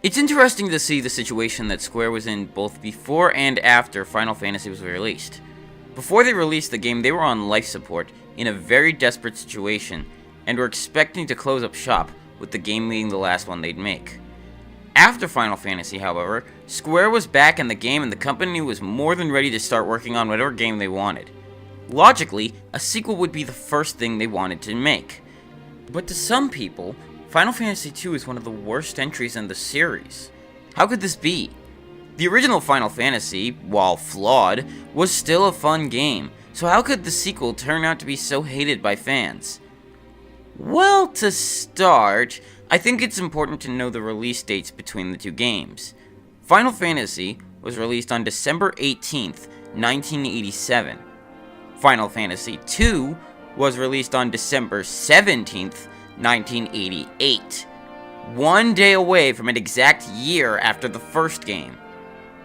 It's interesting to see the situation that Square was in both before and after Final Fantasy was released. Before they released the game, they were on life support, in a very desperate situation, and were expecting to close up shop, with the game being the last one they'd make. After Final Fantasy, however, Square was back in the game and the company was more than ready to start working on whatever game they wanted. Logically, a sequel would be the first thing they wanted to make. But to some people, Final Fantasy II is one of the worst entries in the series. How could this be? The original Final Fantasy, while flawed, was still a fun game, so how could the sequel turn out to be so hated by fans? Well, to start, I think it's important to know the release dates between the two games. Final Fantasy was released on December 18th, 1987. Final Fantasy II was released on December 17th, 1988. 1 day away from an exact year after the first game.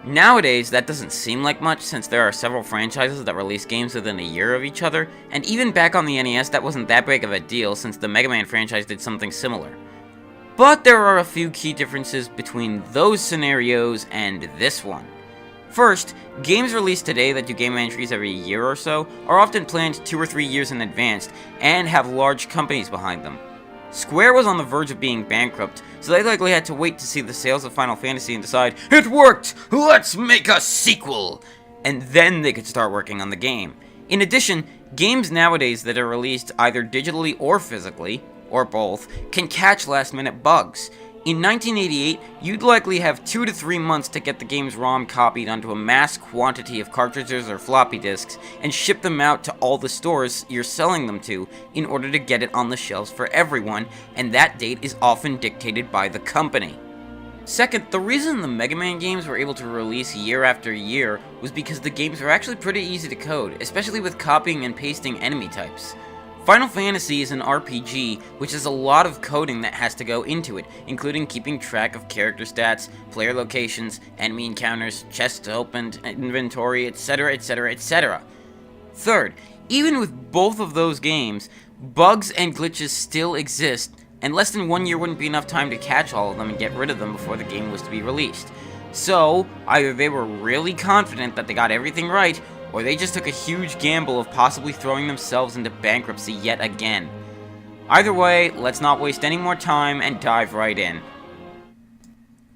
Nowadays, that doesn't seem like much since there are several franchises that release games within a year of each other, and even back on the NES that wasn't that big of a deal since the Mega Man franchise did something similar. But there are a few key differences between those scenarios and this one. First, games released today that do game entries every year or so are often planned 2 or 3 years in advance and have large companies behind them. Square was on the verge of being bankrupt, so they likely had to wait to see the sales of Final Fantasy and decide, "It worked! Let's make a sequel!" And then they could start working on the game. In addition, games nowadays that are released either digitally or physically, or both, can catch last-minute bugs. In 1988, you'd likely have 2 to 3 months to get the game's ROM copied onto a mass quantity of cartridges or floppy disks and ship them out to all the stores you're selling them to in order to get it on the shelves for everyone, and that date is often dictated by the company. Second, the reason the Mega Man games were able to release year after year was because the games were actually pretty easy to code, especially with copying and pasting enemy types. Final Fantasy is an RPG, which has a lot of coding that has to go into it, including keeping track of character stats, player locations, enemy encounters, chests opened, inventory, etc, etc, etc. Third, even with both of those games, bugs and glitches still exist, and less than 1 year wouldn't be enough time to catch all of them and get rid of them before the game was to be released. So, either they were really confident that they got everything right, or they just took a huge gamble of possibly throwing themselves into bankruptcy yet again. Either way, let's not waste any more time and dive right in.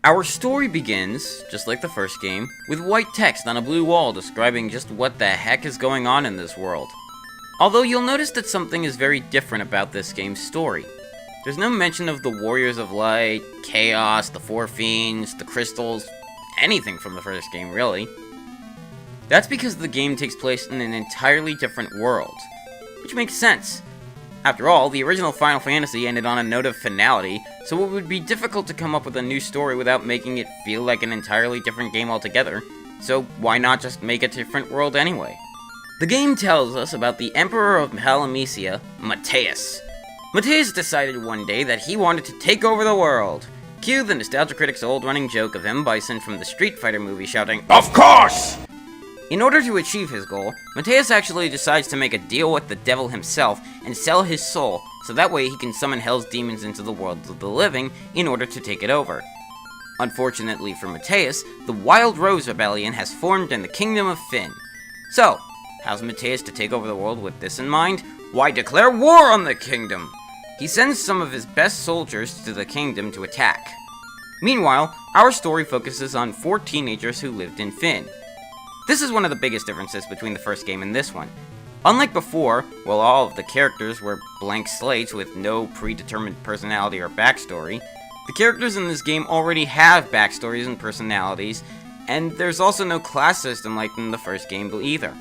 Our story begins, just like the first game, with white text on a blue wall describing just what the heck is going on in this world. Although you'll notice that something is very different about this game's story. There's no mention of the Warriors of Light, Chaos, the Four Fiends, the Crystals, anything from the first game really. That's because the game takes place in an entirely different world, which makes sense. After all, the original Final Fantasy ended on a note of finality, so it would be difficult to come up with a new story without making it feel like an entirely different game altogether, so why not just make a different world anyway? The game tells us about the Emperor of Palamecia, Mateus. Mateus decided one day that he wanted to take over the world. Cue the Nostalgia Critic's old running joke of M. Bison from the Street Fighter movie shouting, "Of course!" In order to achieve his goal, Mateus actually decides to make a deal with the devil himself and sell his soul, so that way he can summon Hell's demons into the world of the living in order to take it over. Unfortunately for Mateus, the Wild Rose Rebellion has formed in the Kingdom of Fynn. So, how's Mateus to take over the world with this in mind? Why declare war on the kingdom? He sends some of his best soldiers to the kingdom to attack. Meanwhile, our story focuses on 4 teenagers who lived in Fynn. This is one of the biggest differences between the first game and this one. Unlike before, while all of the characters were blank slates with no predetermined personality or backstory, the characters in this game already have backstories and personalities, and there's also no class system like in the first game either.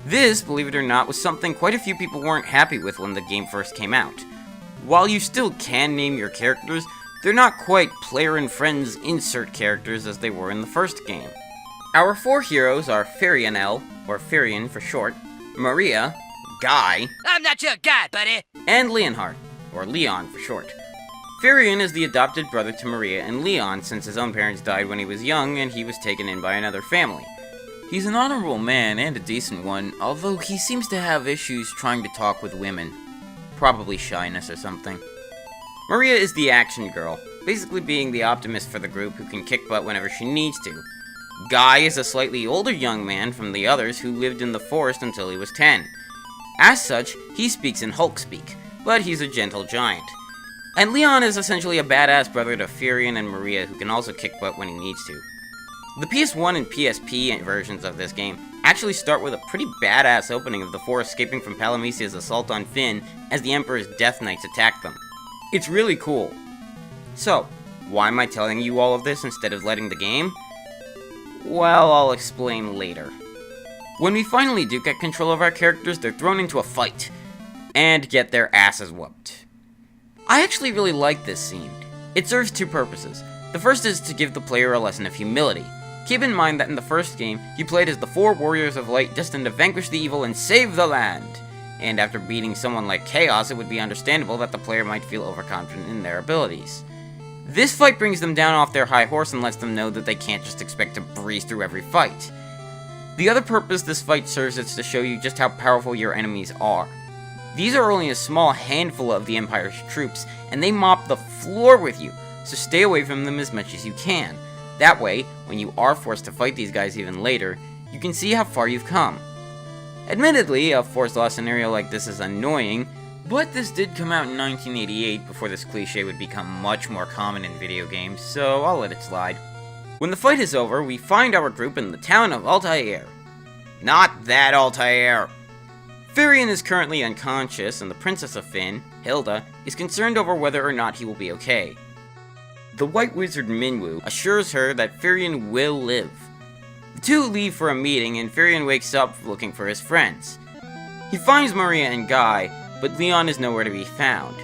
This, believe it or not, was something quite a few people weren't happy with when the game first came out. While you still can name your characters, they're not quite player and friends insert characters as they were in the first game. Our 4 heroes are Firianel, or Firion for short, Maria, Guy, I'm not your guy, buddy! and Leonhard, or Leon for short. Firion is the adopted brother to Maria and Leon since his own parents died when he was young and he was taken in by another family. He's an honorable man and a decent one, although he seems to have issues trying to talk with women. Probably shyness or something. Maria is the action girl, basically being the optimist for the group who can kick butt whenever she needs to. Guy is a slightly older young man from the others who lived in the forest until he was 10. As such, he speaks in Hulk speak, but he's a gentle giant. And Leon is essentially a badass brother to Furion and Maria who can also kick butt when he needs to. The PS1 and PSP versions of this game actually start with a pretty badass opening of the four escaping from Palamecia's assault on Finn as the Emperor's Death Knights attack them. It's really cool. So, why am I telling you all of this instead of letting the game? Well, I'll explain later. When we finally do get control of our characters, they're thrown into a fight, and get their asses whooped. I actually really like this scene. It serves two purposes. The first is to give the player a lesson of humility. Keep in mind that in the first game, you played as the four warriors of light destined to vanquish the evil and save the land. And after beating someone like Chaos, it would be understandable that the player might feel overconfident in their abilities. This fight brings them down off their high horse and lets them know that they can't just expect to breeze through every fight. The other purpose this fight serves is to show you just how powerful your enemies are. These are only a small handful of the Empire's troops, and they mop the floor with you, so stay away from them as much as you can. That way, when you are forced to fight these guys even later, you can see how far you've come. Admittedly, a force loss scenario like this is annoying, but this did come out in 1988 before this cliche would become much more common in video games, so I'll let it slide. When the fight is over, we find our group in the town of Altair. Not that Altair! Firion is currently unconscious, and the Princess of Finn, Hilda, is concerned over whether or not he will be okay. The White Wizard Minwu assures her that Firion will live. The two leave for a meeting, and Firion wakes up looking for his friends. He finds Maria and Guy, but Leon is nowhere to be found.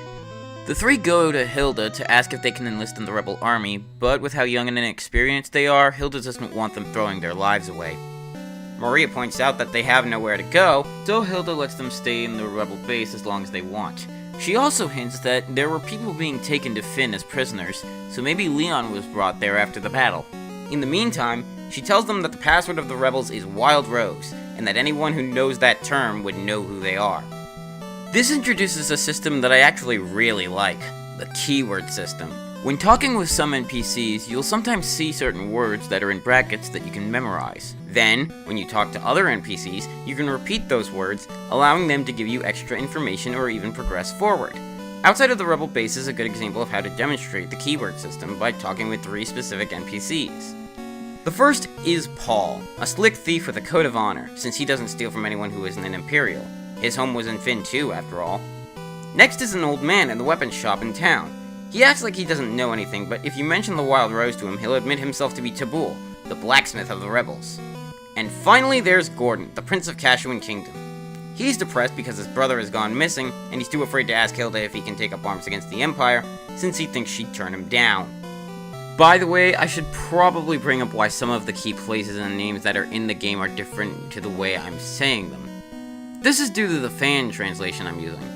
The three go to Hilda to ask if they can enlist in the rebel army, but with how young and inexperienced they are, Hilda doesn't want them throwing their lives away. Maria points out that they have nowhere to go, so Hilda lets them stay in the rebel base as long as they want. She also hints that there were people being taken to Finn as prisoners, so maybe Leon was brought there after the battle. In the meantime, she tells them that the password of the rebels is Wild Rose, and that anyone who knows that term would know who they are. This introduces a system that I actually really like, the keyword system. When talking with some NPCs, you'll sometimes see certain words that are in brackets that you can memorize. Then, when you talk to other NPCs, you can repeat those words, allowing them to give you extra information or even progress forward. Outside of the rebel base is a good example of how to demonstrate the keyword system by talking with 3 specific NPCs. The first is Paul, a slick thief with a code of honor, since he doesn't steal from anyone who isn't an Imperial. His home was in Finn too, after all. Next is an old man in the weapons shop in town. He acts like he doesn't know anything, but if you mention the Wild Rose to him, he'll admit himself to be Tabul, the blacksmith of the rebels. And finally there's Gordon, the Prince of Kashuan Kingdom. He's depressed because his brother has gone missing, and he's too afraid to ask Hilda if he can take up arms against the Empire, since he thinks she'd turn him down. By the way, I should probably bring up why some of the key places and names that are in the game are different to the way I'm saying them. This is due to the fan translation I'm using.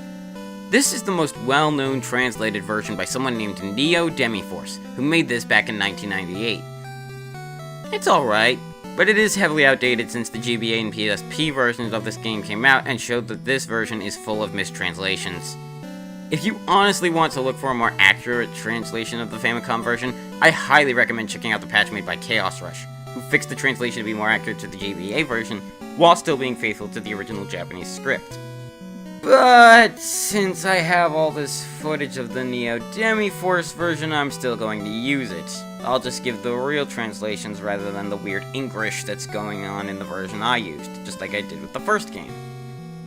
This is the most well-known translated version by someone named Neo Demiforce, who made this back in 1998. It's alright, but it is heavily outdated since the GBA and PSP versions of this game came out and showed that this version is full of mistranslations. If you honestly want to look for a more accurate translation of the Famicom version, I highly recommend checking out the patch made by Chaos Rush, who fixed the translation to be more accurate to the GBA version, while still being faithful to the original Japanese script. But since I have all this footage of the Neo Demiforce version, I'm still going to use it. I'll just give the real translations rather than the weird English that's going on in the version I used, just like I did with the first game.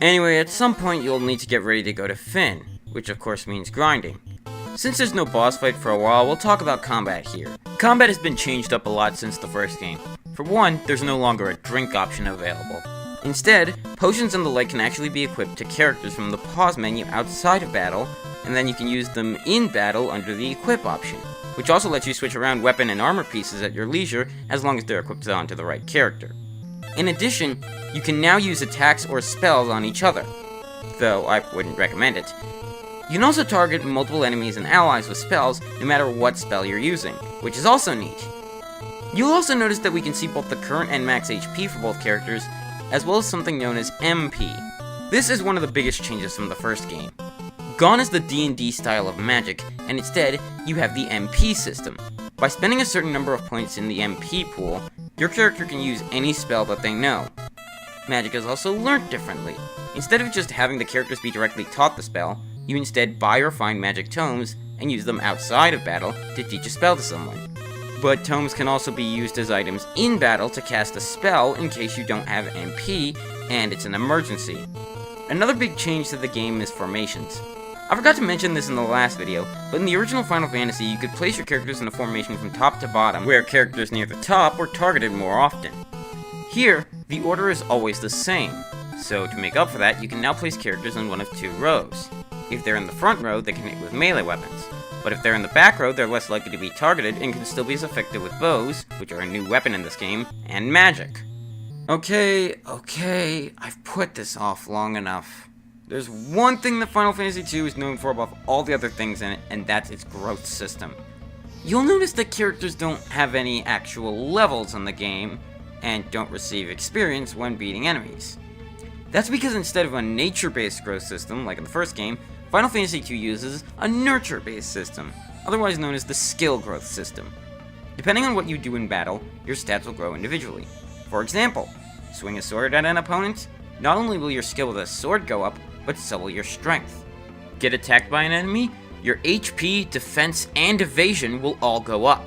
Anyway, at some point you'll need to get ready to go to Finn, which of course means grinding. Since there's no boss fight for a while, we'll talk about combat here. Combat has been changed up a lot since the first game. For one, there's no longer a drink option available. Instead, potions and the like can actually be equipped to characters from the pause menu outside of battle, and then you can use them in battle under the equip option, which also lets you switch around weapon and armor pieces at your leisure as long as they're equipped onto the right character. In addition, you can now use attacks or spells on each other, though I wouldn't recommend it. You can also target multiple enemies and allies with spells no matter what spell you're using, which is also neat. You'll also notice that we can see both the current and max HP for both characters, as well as something known as MP. This is one of the biggest changes from the first game. Gone is the D&D style of magic, and instead, you have the MP system. By spending a certain number of points in the MP pool, your character can use any spell that they know. Magic is also learnt differently. Instead of just having the characters be directly taught the spell, you instead buy or find magic tomes and use them outside of battle to teach a spell to someone. But tomes can also be used as items in battle to cast a spell in case you don't have MP and it's an emergency. Another big change to the game is formations. I forgot to mention this in the last video, but in the original Final Fantasy you could place your characters in a formation from top to bottom, where characters near the top were targeted more often. Here, the order is always the same, so to make up for that, you can now place characters in one of two rows. If they're in the front row, they can hit with melee weapons, but if they're in the back row, they're less likely to be targeted and can still be as effective with bows, which are a new weapon in this game, and magic. Okay, I've put this off long enough. There's one thing that Final Fantasy II is known for above all the other things in it, and that's its growth system. You'll notice that characters don't have any actual levels in the game, and don't receive experience when beating enemies. That's because instead of a nature-based growth system, like in the first game, Final Fantasy II uses a nurture-based system, otherwise known as the skill growth system. Depending on what you do in battle, your stats will grow individually. For example, swing a sword at an opponent, not only will your skill with a sword go up, but so will your strength. Get attacked by an enemy, your HP, defense, and evasion will all go up.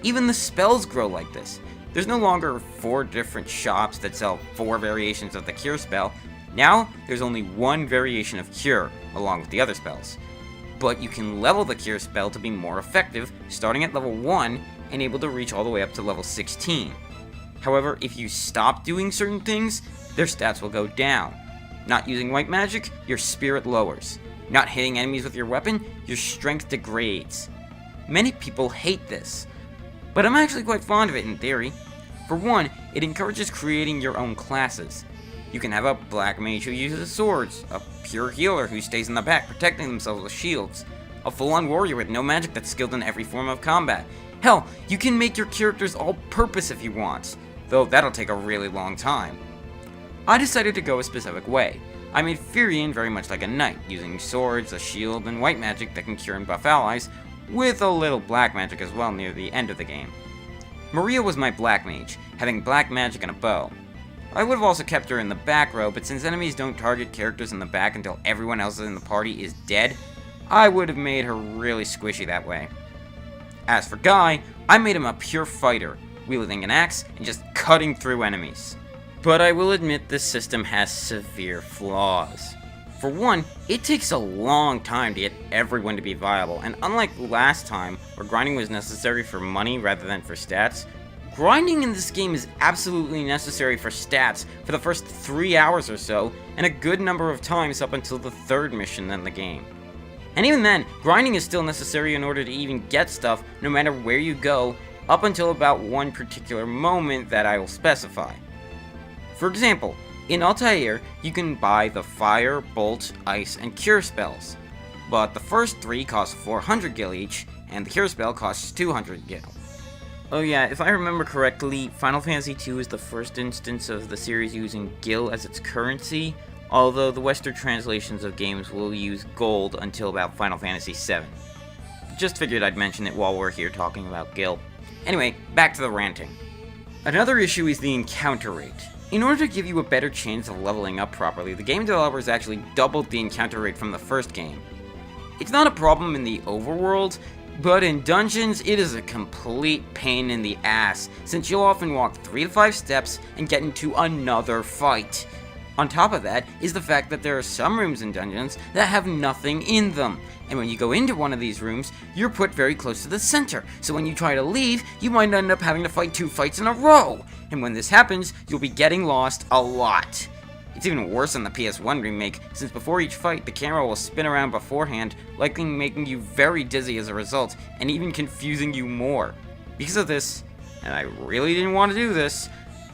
Even the spells grow like this. There's no longer 4 different shops that sell 4 variations of the cure spell. Now, there's only one variation of cure, along with the other spells. But you can level the cure spell to be more effective, starting at level 1 and able to reach all the way up to level 16. However, if you stop doing certain things, their stats will go down. Not using white magic, your spirit lowers. Not hitting enemies with your weapon, your strength degrades. Many people hate this, but I'm actually quite fond of it in theory. For one, it encourages creating your own classes. You can have a black mage who uses swords, a pure healer who stays in the back protecting themselves with shields, a full-on warrior with no magic that's skilled in every form of combat. Hell, you can make your characters all-purpose if you want, though that'll take a really long time. I decided to go a specific way. I made Firion very much like a knight, using swords, a shield, and white magic that can cure and buff allies, with a little black magic as well near the end of the game. Maria was my black mage, having black magic and a bow. I would have also kept her in the back row, but since enemies don't target characters in the back until everyone else in the party is dead, I would have made her really squishy that way. As for Guy, I made him a pure fighter, wielding an axe and just cutting through enemies. But I will admit this system has severe flaws. For one, it takes a long time to get everyone to be viable, and unlike last time, where grinding was necessary for money rather than for stats, grinding in this game is absolutely necessary for stats for the first 3 hours or so, and a good number of times up until the 3rd mission in the game. And even then, grinding is still necessary in order to even get stuff, no matter where you go, up until about one particular moment that I will specify. For example, in Altair, you can buy the Fire, Bolt, Ice, and Cure spells, but the first 3 cost 400 gil each, and the Cure spell costs 200 gil. Oh yeah, if I remember correctly, Final Fantasy II is the first instance of the series using gil as its currency, although the Western translations of games will use gold until about Final Fantasy VII. Just figured I'd mention it while we're here talking about gil. Anyway, back to the ranting. Another issue is the encounter rate. In order to give you a better chance of leveling up properly, the game developers actually doubled the encounter rate from the first game. It's not a problem in the overworld, but in dungeons, it is a complete pain in the ass, since you'll often walk 3 to 5 steps and get into another fight. On top of that is the fact that there are some rooms in dungeons that have nothing in them, and when you go into one of these rooms, you're put very close to the center, so when you try to leave, you might end up having to fight 2 fights in a row, and when this happens, you'll be getting lost a lot. It's even worse in the PS1 remake, since before each fight, the camera will spin around beforehand, likely making you very dizzy as a result, and even confusing you more. Because of this, and I really didn't want to do this,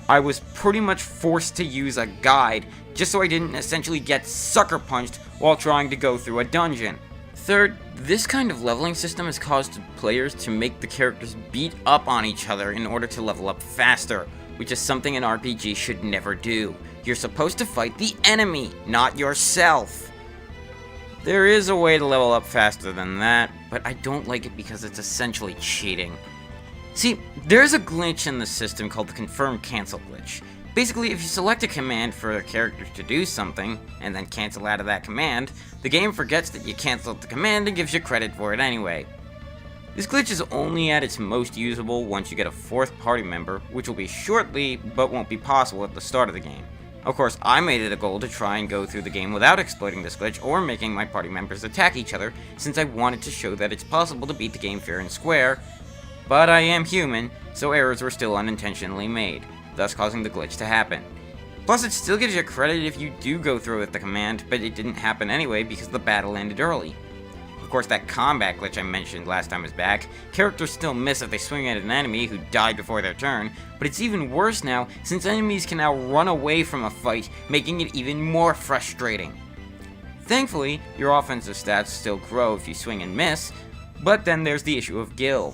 I was pretty much forced to use a guide, just so I didn't essentially get sucker punched while trying to go through a dungeon. Third, this kind of leveling system has caused players to make the characters beat up on each other in order to level up faster, which is something an RPG should never do. You're supposed to fight the enemy, not yourself. There is a way to level up faster than that, but I don't like it because it's essentially cheating. See, there's a glitch in the system called the confirm cancel glitch. Basically, if you select a command for a character to do something, and then cancel out of that command, the game forgets that you canceled the command and gives you credit for it anyway. This glitch is only at its most usable once you get a fourth party member, which will be shortly, but won't be possible at the start of the game. Of course, I made it a goal to try and go through the game without exploiting this glitch or making my party members attack each other, since I wanted to show that it's possible to beat the game fair and square, but I am human, so errors were still unintentionally made, thus causing the glitch to happen. Plus, it still gives you credit if you do go through with the command, but it didn't happen anyway because the battle ended early. Of course, that combat glitch I mentioned last time is back. Characters still miss if they swing at an enemy who died before their turn, but it's even worse now since enemies can now run away from a fight, making it even more frustrating. Thankfully, your offensive stats still grow if you swing and miss, but then there's the issue of gil.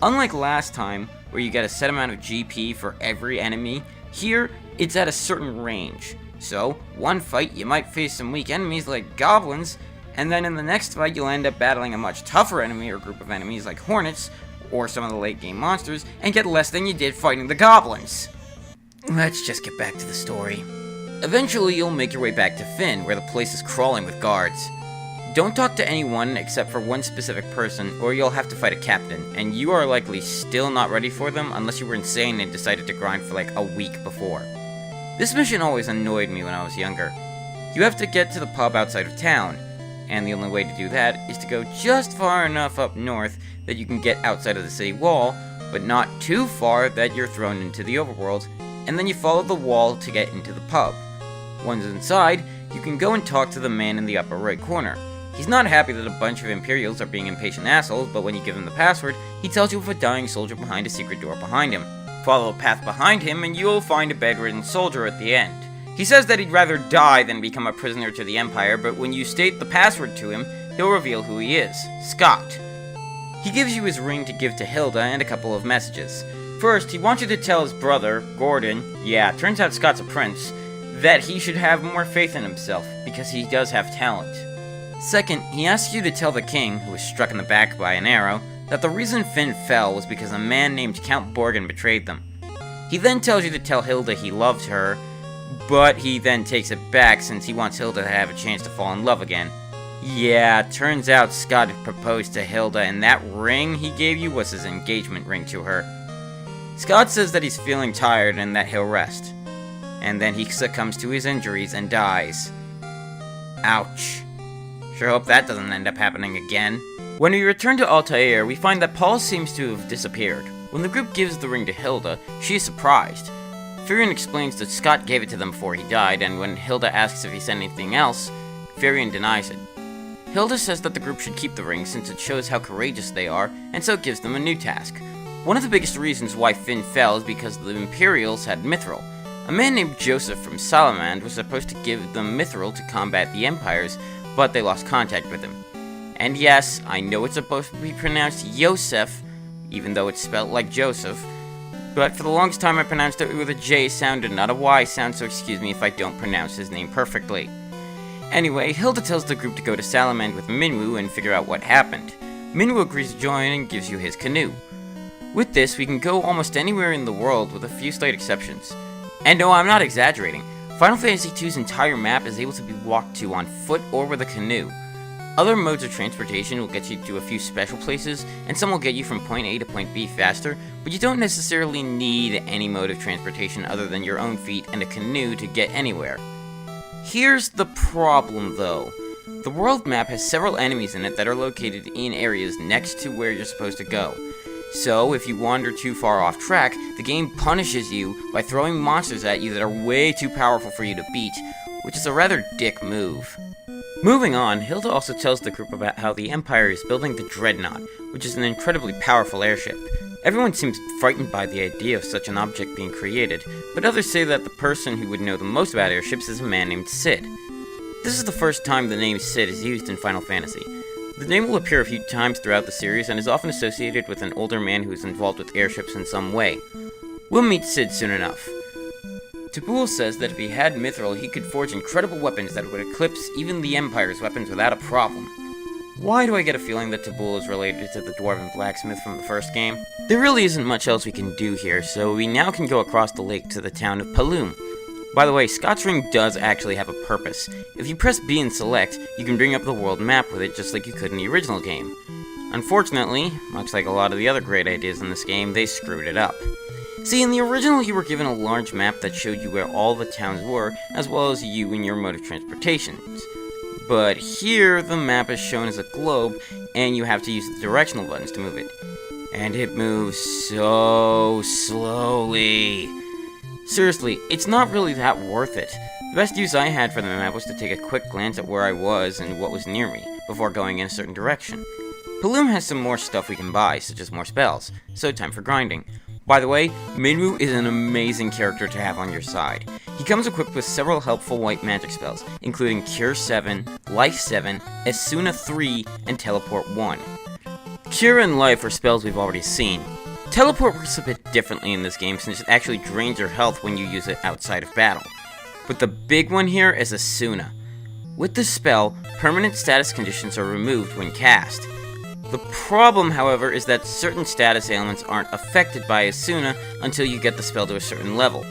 Unlike last time, where you get a set amount of GP for every enemy, here it's at a certain range. So, one fight you might face some weak enemies like goblins, and then in the next fight you'll end up battling a much tougher enemy or group of enemies like hornets, or some of the late game monsters, and get less than you did fighting the goblins. Let's just get back to the story. Eventually you'll make your way back to Fynn, where the place is crawling with guards. Don't talk to anyone except for one specific person, or you'll have to fight a captain, and you are likely still not ready for them unless you were insane and decided to grind for like a week before. This mission always annoyed me when I was younger. You have to get to the pub outside of town, and the only way to do that is to go just far enough up north that you can get outside of the city wall, but not too far that you're thrown into the overworld, and then you follow the wall to get into the pub. Once inside, you can go and talk to the man in the upper right corner. He's not happy that a bunch of Imperials are being impatient assholes, but when you give him the password, he tells you of a dying soldier behind a secret door behind him. Follow the path behind him and you'll find a bedridden soldier at the end. He says that he'd rather die than become a prisoner to the Empire, but when you state the password to him, he'll reveal who he is, Scott. He gives you his ring to give to Hilda and a couple of messages. First, he wants you to tell his brother, Gordon, yeah, turns out Scott's a prince, that he should have more faith in himself, because he does have talent. Second, he asks you to tell the king, who was struck in the back by an arrow, that the reason Fynn fell was because a man named Count Borgen betrayed them. He then tells you to tell Hilda he loved her, but he then takes it back since he wants Hilda to have a chance to fall in love again. Yeah, turns out Scott had proposed to Hilda, and that ring he gave you was his engagement ring to her. Scott says that he's feeling tired and that he'll rest. And then he succumbs to his injuries and dies. Ouch. Sure hope that doesn't end up happening again. When we return to Altair, we find that Paul seems to have disappeared. When the group gives the ring to Hilda, she is surprised. Firion explains that Scott gave it to them before he died, and when Hilda asks if he said anything else, Firion denies it. Hilda says that the group should keep the ring since it shows how courageous they are, and so gives them a new task. One of the biggest reasons why Fynn fell is because the Imperials had Mithril. A man named Joseph from Salamand was supposed to give them Mithril to combat the Empires, but they lost contact with him. And yes, I know it's supposed to be pronounced Yosef, even though it's spelled like Joseph, but for the longest time I pronounced it with a J sound and not a Y sound, so excuse me if I don't pronounce his name perfectly. Anyway, Hilda tells the group to go to Salamand with Minwu and figure out what happened. Minwu agrees to join and gives you his canoe. With this, we can go almost anywhere in the world with a few slight exceptions. And no, I'm not exaggerating. Final Fantasy II's entire map is able to be walked to on foot or with a canoe. Other modes of transportation will get you to a few special places, and some will get you from point A to point B faster, but you don't necessarily need any mode of transportation other than your own feet and a canoe to get anywhere. Here's the problem though. The world map has several enemies in it that are located in areas next to where you're supposed to go. So, if you wander too far off track, the game punishes you by throwing monsters at you that are way too powerful for you to beat, which is a rather dick move. Moving on, Hilda also tells the group about how the Empire is building the Dreadnought, which is an incredibly powerful airship. Everyone seems frightened by the idea of such an object being created, but others say that the person who would know the most about airships is a man named Sid. This is the first time the name Sid is used in Final Fantasy. The name will appear a few times throughout the series and is often associated with an older man who is involved with airships in some way. We'll meet Sid soon enough. Tabul says that if he had Mithril, he could forge incredible weapons that would eclipse even the Empire's weapons without a problem. Why do I get a feeling that Tabul is related to the Dwarven blacksmith from the first game? There really isn't much else we can do here, so we now can go across the lake to the town of Palum. By the way, Scott's Ring does actually have a purpose. If you press B and select, you can bring up the world map with it just like you could in the original game. Unfortunately, much like a lot of the other great ideas in this game, they screwed it up. See, in the original you were given a large map that showed you where all the towns were, as well as you and your mode of transportation. But here, the map is shown as a globe, and you have to use the directional buttons to move it. And it moves so slowly. Seriously, it's not really that worth it. The best use I had for the map was to take a quick glance at where I was and what was near me, before going in a certain direction. Palum has some more stuff we can buy, such as more spells, so time for grinding. By the way, Minwu is an amazing character to have on your side. He comes equipped with several helpful white magic spells, including Cure 7, Life 7, Esuna 3, and Teleport 1. Cure and Life are spells we've already seen. Teleport works a bit differently in this game since it actually drains your health when you use it outside of battle. But the big one here is Esuna. With this spell, permanent status conditions are removed when cast. The problem, however, is that certain status ailments aren't affected by Esuna until you get the spell to a certain level.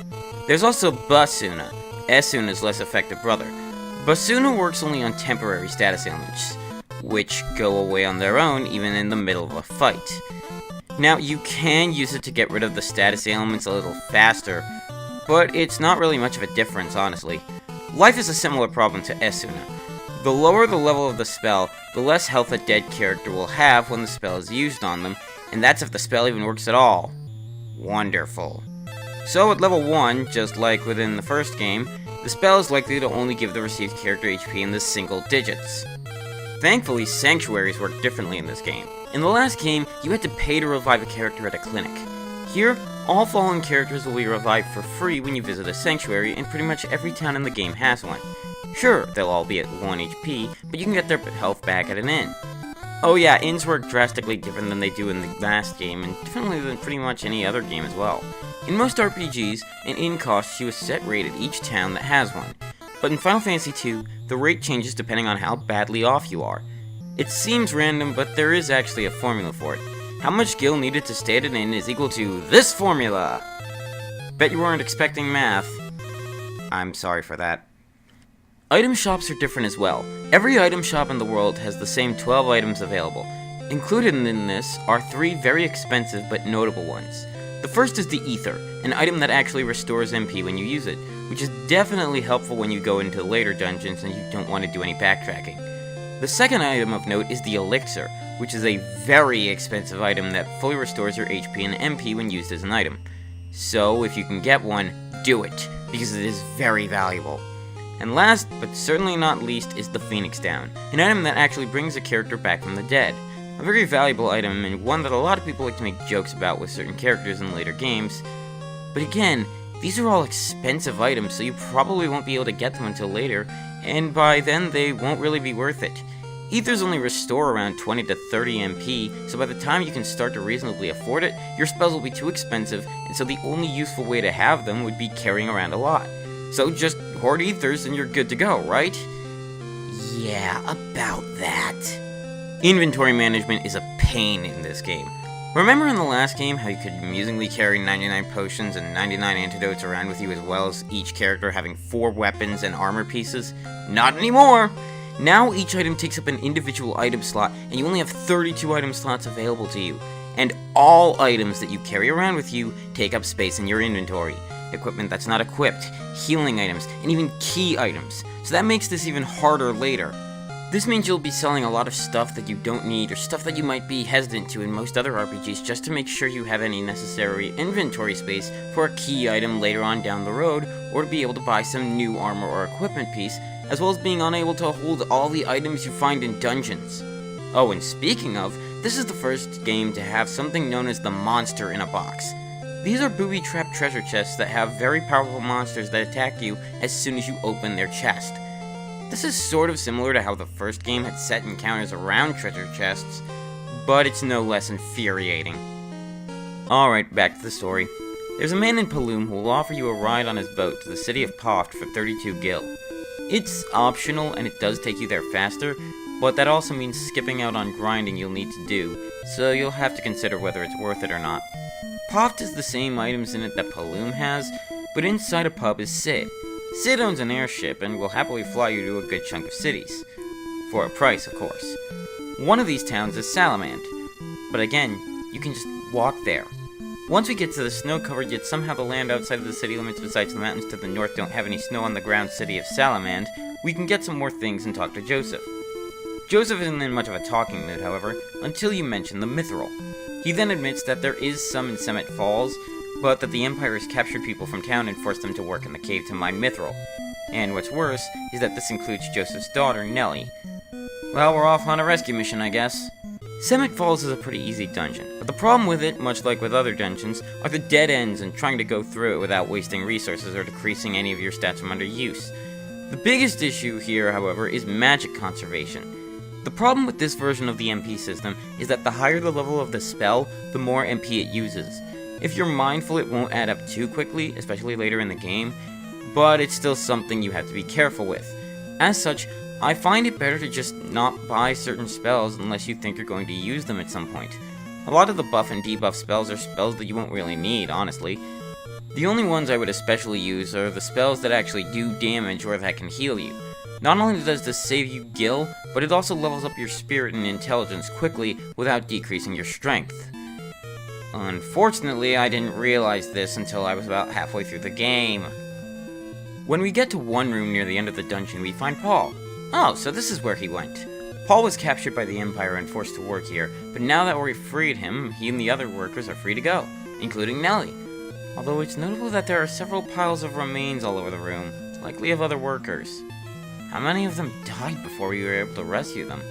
There's also Basuna, Esuna's less effective brother. Basuna works only on temporary status ailments, which go away on their own even in the middle of a fight. Now, you can use it to get rid of the status ailments a little faster, but it's not really much of a difference, honestly. Life is a similar problem to Esuna. The lower the level of the spell, the less health a dead character will have when the spell is used on them, and that's if the spell even works at all. Wonderful. So at level 1, just like within the first game, the spell is likely to only give the received character HP in the single digits. Thankfully, sanctuaries work differently in this game. In the last game, you had to pay to revive a character at a clinic. Here, all fallen characters will be revived for free when you visit a sanctuary, and pretty much every town in the game has one. Sure, they'll all be at 1 HP, but you can get their health back at an inn. Oh yeah, inns work drastically different than they do in the last game, and differently than pretty much any other game as well. In most RPGs, an inn costs you a set rate at each town that has one, but in Final Fantasy II, the rate changes depending on how badly off you are. It seems random, but there is actually a formula for it. How much gil needed to stay at an inn is equal to this formula! Bet you weren't expecting math. I'm sorry for that. Item shops are different as well. Every item shop in the world has the same 12 items available. Included in this are 3 very expensive but notable ones. The first is the Ether, an item that actually restores MP when you use it, which is definitely helpful when you go into later dungeons and you don't want to do any backtracking. The second item of note is the Elixir, which is a very expensive item that fully restores your HP and MP when used as an item. So if you can get one, do it, because it is very valuable. And last, but certainly not least, is the Phoenix Down, an item that actually brings a character back from the dead. A very valuable item, and one that a lot of people like to make jokes about with certain characters in later games. But again, these are all expensive items, so you probably won't be able to get them until later, and by then they won't really be worth it. Ethers only restore around 20 to 30 MP, so by the time you can start to reasonably afford it, your spells will be too expensive, and so the only useful way to have them would be carrying around a lot. So just hoard ethers and you're good to go, right? Yeah, about that. Inventory management is a pain in this game. Remember in the last game how you could amusingly carry 99 potions and 99 antidotes around with you, as well as each character having 4 weapons and armor pieces? Not anymore! Now each item takes up an individual item slot, and you only have 32 item slots available to you. And all items that you carry around with you take up space in your inventory. Equipment that's not equipped, healing items, and even key items. So that makes this even harder later. This means you'll be selling a lot of stuff that you don't need, or stuff that you might be hesitant to in most other RPGs, just to make sure you have any necessary inventory space for a key item later on down the road, or to be able to buy some new armor or equipment piece, as well as being unable to hold all the items you find in dungeons. Oh, and speaking of, this is the first game to have something known as the Monster in a Box. These are booby-trapped treasure chests that have very powerful monsters that attack you as soon as you open their chest. This is sort of similar to how the first game had set encounters around treasure chests, but it's no less infuriating. Alright, back to the story. There's a man in Paloom who will offer you a ride on his boat to the city of Poft for 32 gil. It's optional and it does take you there faster, but that also means skipping out on grinding you'll need to do, so you'll have to consider whether it's worth it or not. Poft has the same items in it that Paloom has, but inside a pub is Sid. Sid owns an airship and will happily fly you to a good chunk of cities. For a price, of course. One of these towns is Salamand, but again, you can just walk there. Once we get to the snow-covered yet somehow the land outside of the city limits besides the mountains to the north don't have any snow on the ground city of Salamand, we can get some more things and talk to Joseph. Joseph isn't in much of a talking mood, however, until you mention the Mithril. He then admits that there is some in Summit Falls, but that the Empire has captured people from town and forced them to work in the cave to mine Mithril. And what's worse is that this includes Joseph's daughter, Nellie. Well, we're off on a rescue mission, I guess. Summit Falls is a pretty easy dungeon, but the problem with it, much like with other dungeons, are the dead ends and trying to go through it without wasting resources or decreasing any of your stats from under use. The biggest issue here, however, is magic conservation. The problem with this version of the MP system is that the higher the level of the spell, the more MP it uses. If you're mindful, it won't add up too quickly, especially later in the game, but it's still something you have to be careful with. As such, I find it better to just not buy certain spells unless you think you're going to use them at some point. A lot of the buff and debuff spells are spells that you won't really need, honestly. The only ones I would especially use are the spells that actually do damage or that can heal you. Not only does this save you gil, but it also levels up your spirit and intelligence quickly without decreasing your strength. Unfortunately, I didn't realize this until I was about halfway through the game. When we get to one room near the end of the dungeon, we find Paul. Oh, so this is where he went. Paul was captured by the Empire and forced to work here, but now that we've freed him, he and the other workers are free to go, including Nellie. Although it's notable that there are several piles of remains all over the room, likely of other workers. How many of them died before we were able to rescue them?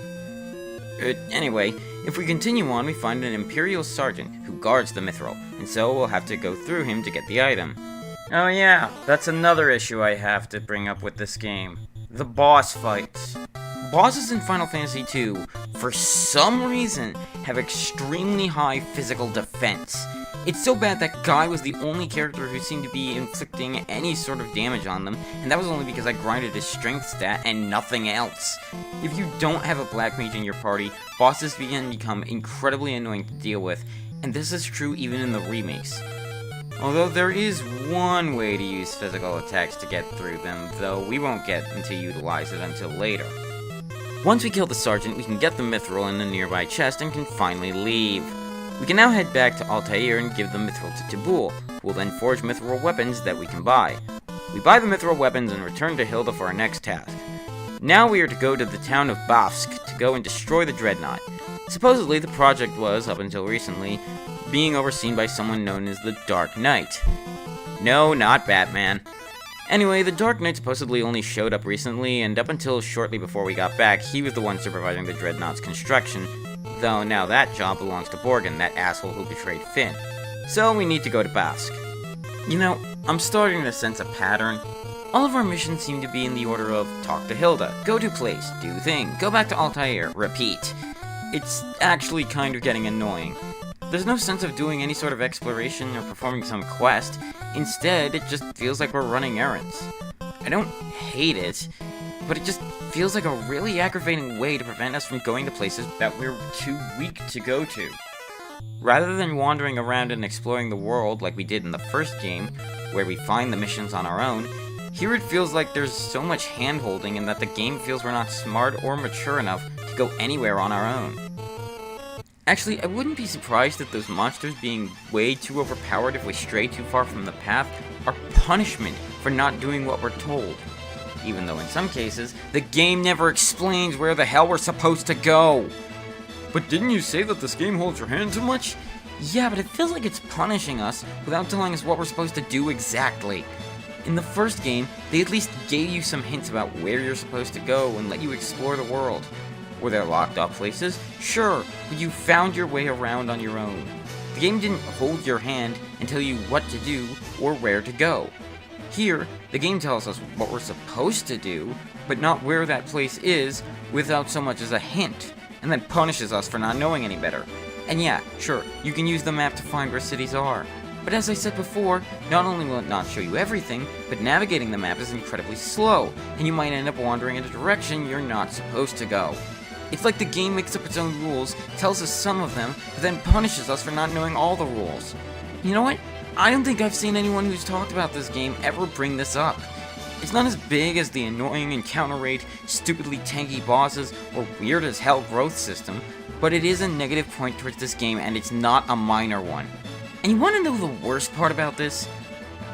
Anyway, if we continue on, we find an Imperial Sergeant who guards the Mithril, and so we'll have to go through him to get the item. Oh yeah, that's another issue I have to bring up with this game. The boss fights. Bosses in Final Fantasy II, for some reason, have extremely high physical defense. It's so bad that Guy was the only character who seemed to be inflicting any sort of damage on them, and that was only because I grinded his strength stat and nothing else. If you don't have a black mage in your party, bosses can become incredibly annoying to deal with, and this is true even in the remakes. Although there is one way to use physical attacks to get through them, though we won't get to utilize it until later. Once we kill the sergeant, we can get the Mithril in the nearby chest and can finally leave. We can now head back to Altair and give the Mithril to Tabul, who will then forge Mithril weapons that we can buy. We buy the Mithril weapons and return to Hilda for our next task. Now we are to go to the town of Bafsk to go and destroy the Dreadnought. Supposedly, the project was, up until recently, being overseen by someone known as the Dark Knight. No, not Batman. Anyway, the Dark Knight supposedly only showed up recently, and up until shortly before we got back, he was the one supervising the Dreadnought's construction, though now that job belongs to Borgin, that asshole who betrayed Finn. So we need to go to Bafsk. You know, I'm starting to sense a pattern. All of our missions seem to be in the order of talk to Hilda, go to place, do thing, go back to Altair, repeat. It's actually kind of getting annoying. There's no sense of doing any sort of exploration or performing some quest. Instead, it just feels like we're running errands. I don't hate it, but it just feels like a really aggravating way to prevent us from going to places that we're too weak to go to. Rather than wandering around and exploring the world like we did in the first game, where we find the missions on our own, here it feels like there's so much hand-holding and that the game feels we're not smart or mature enough to go anywhere on our own. Actually, I wouldn't be surprised that those monsters being way too overpowered if we stray too far from the path are punishment for not doing what we're told. Even though in some cases, the game never explains where the hell we're supposed to go. But didn't you say that this game holds your hand too much? Yeah, but it feels like it's punishing us without telling us what we're supposed to do exactly. In the first game, they at least gave you some hints about where you're supposed to go and let you explore the world. Were there locked up places? Sure, but you found your way around on your own. The game didn't hold your hand and tell you what to do or where to go. Here, the game tells us what we're supposed to do, but not where that place is without so much as a hint, and then punishes us for not knowing any better. And yeah, sure, you can use the map to find where cities are, But as I said before, not only will it not show you everything, but navigating the map is incredibly slow, and you might end up wandering in a direction you're not supposed to go. It's like the game makes up its own rules, tells us some of them, but then punishes us for not knowing all the rules. You know what? I don't think I've seen anyone who's talked about this game ever bring this up. It's not as big as the annoying encounter rate, stupidly tanky bosses, or weird as hell growth system, but it is a negative point towards this game, and it's not a minor one. And you want to know the worst part about this?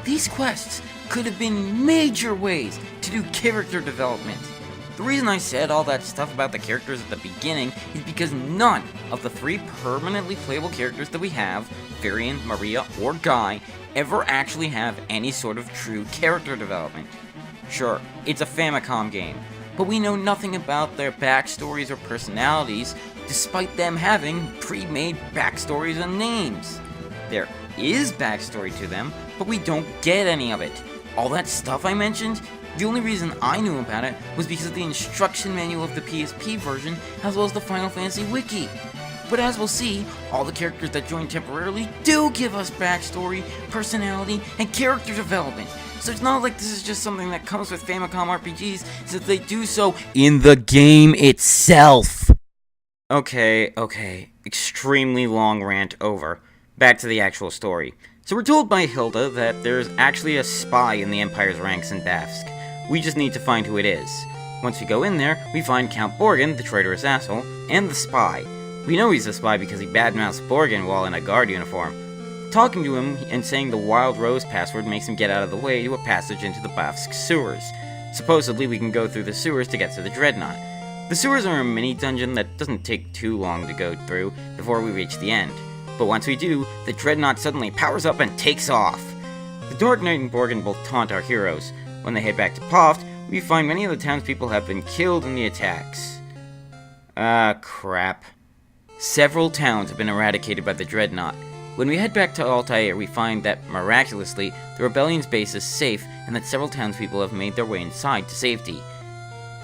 These quests could have been major ways to do character development. The reason I said all that stuff about the characters at the beginning is because none of the 3 permanently playable characters that we have, Varian, Maria, or Guy, ever actually have any sort of true character development. Sure, it's a Famicom game, but we know nothing about their backstories or personalities, despite them having pre-made backstories and names. There is backstory to them, but we don't get any of it. All that stuff I mentioned, the only reason I knew about it was because of the instruction manual of the PSP version, as well as the Final Fantasy Wiki. But as we'll see, all the characters that join temporarily do give us backstory, personality, and character development. So it's not like this is just something that comes with Famicom RPGs, since they do so in the game itself. Okay, extremely long rant over. Back to the actual story. So we're told by Hilda that there's actually a spy in the Empire's ranks in Bafsk. We just need to find who it is. Once we go in there, we find Count Borgin, the traitorous asshole, and the spy. We know he's a spy because he badmouths Borgin while in a guard uniform. Talking to him and saying the Wild Rose password makes him get out of the way to a passage into the Bafsk sewers. Supposedly we can go through the sewers to get to the Dreadnought. The sewers are a mini dungeon that doesn't take too long to go through before we reach the end. But once we do, the Dreadnought suddenly powers up and takes off. The Dark Knight and Borgin both taunt our heroes. When they head back to Poft, we find many of the townspeople have been killed in the attacks. Crap. Several towns have been eradicated by the Dreadnought. When we head back to Altair, we find that, miraculously, the Rebellion's base is safe and that several townspeople have made their way inside to safety.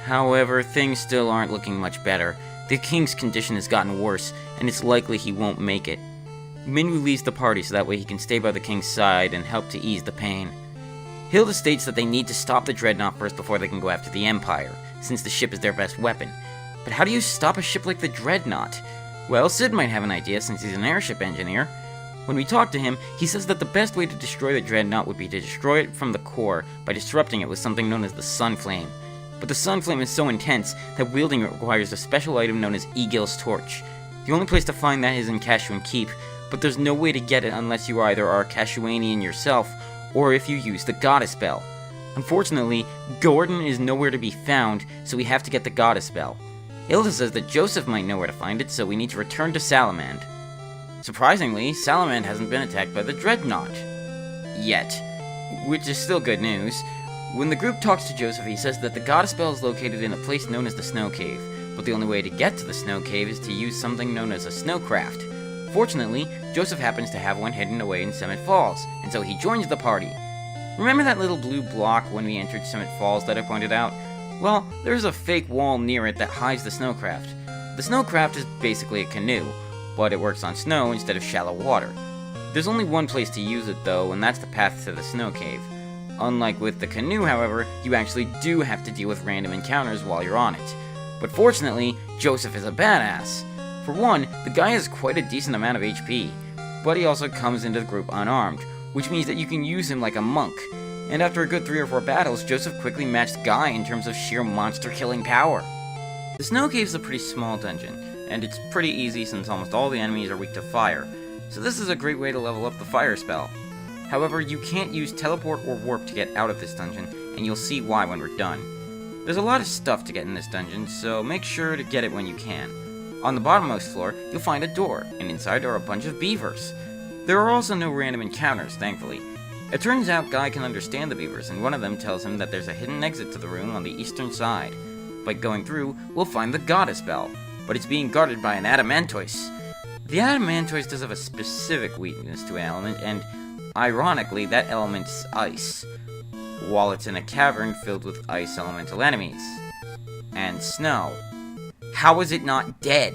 However, things still aren't looking much better. The King's condition has gotten worse, and it's likely he won't make it. Minwu leaves the party so that way he can stay by the King's side and help to ease the pain. Hilda states that they need to stop the Dreadnought first before they can go after the Empire, since the ship is their best weapon. But how do you stop a ship like the Dreadnought? Well, Sid might have an idea since he's an airship engineer. When we talk to him, he says that the best way to destroy the Dreadnought would be to destroy it from the core by disrupting it with something known as the Sun Flame. But the Sun Flame is so intense that wielding it requires a special item known as Egil's Torch. The only place to find that is in Kashuan Keep, but there's no way to get it unless you either are a Kashuanian yourself, or if you use the Goddess Bell. Unfortunately, Gordon is nowhere to be found, so we have to get the Goddess Bell. Hilda says that Joseph might know where to find it, so we need to return to Salamand. Surprisingly, Salamand hasn't been attacked by the Dreadnought. Yet. Which is still good news. When the group talks to Joseph, he says that the Goddess Bell is located in a place known as the Snow Cave, but the only way to get to the Snow Cave is to use something known as a snowcraft. Fortunately, Joseph happens to have one hidden away in Summit Falls, and so he joins the party. Remember that little blue block when we entered Summit Falls that I pointed out? Well, there's a fake wall near it that hides the snowcraft. The snowcraft is basically a canoe, but it works on snow instead of shallow water. There's only one place to use it though, and that's the path to the Snow Cave. Unlike with the canoe, however, you actually do have to deal with random encounters while you're on it. But fortunately, Joseph is a badass. For one, the guy has quite a decent amount of HP, but he also comes into the group unarmed, which means that you can use him like a monk. And after a good 3 or 4 battles, Joseph quickly matched Guy in terms of sheer monster-killing power. The Snow Cave is a pretty small dungeon, and it's pretty easy since almost all the enemies are weak to fire, so this is a great way to level up the fire spell. However, you can't use teleport or warp to get out of this dungeon, and you'll see why when we're done. There's a lot of stuff to get in this dungeon, so make sure to get it when you can. On the bottommost floor, you'll find a door, and inside are a bunch of beavers. There are also no random encounters, thankfully. It turns out Guy can understand the beavers, and one of them tells him that there's a hidden exit to the room on the eastern side. By going through, we'll find the Goddess Bell, but it's being guarded by an Adamantoise. The Adamantoise does have a specific weakness to an element, and ironically, that element's ice, while it's in a cavern filled with ice elemental enemies. And snow. How is it not dead?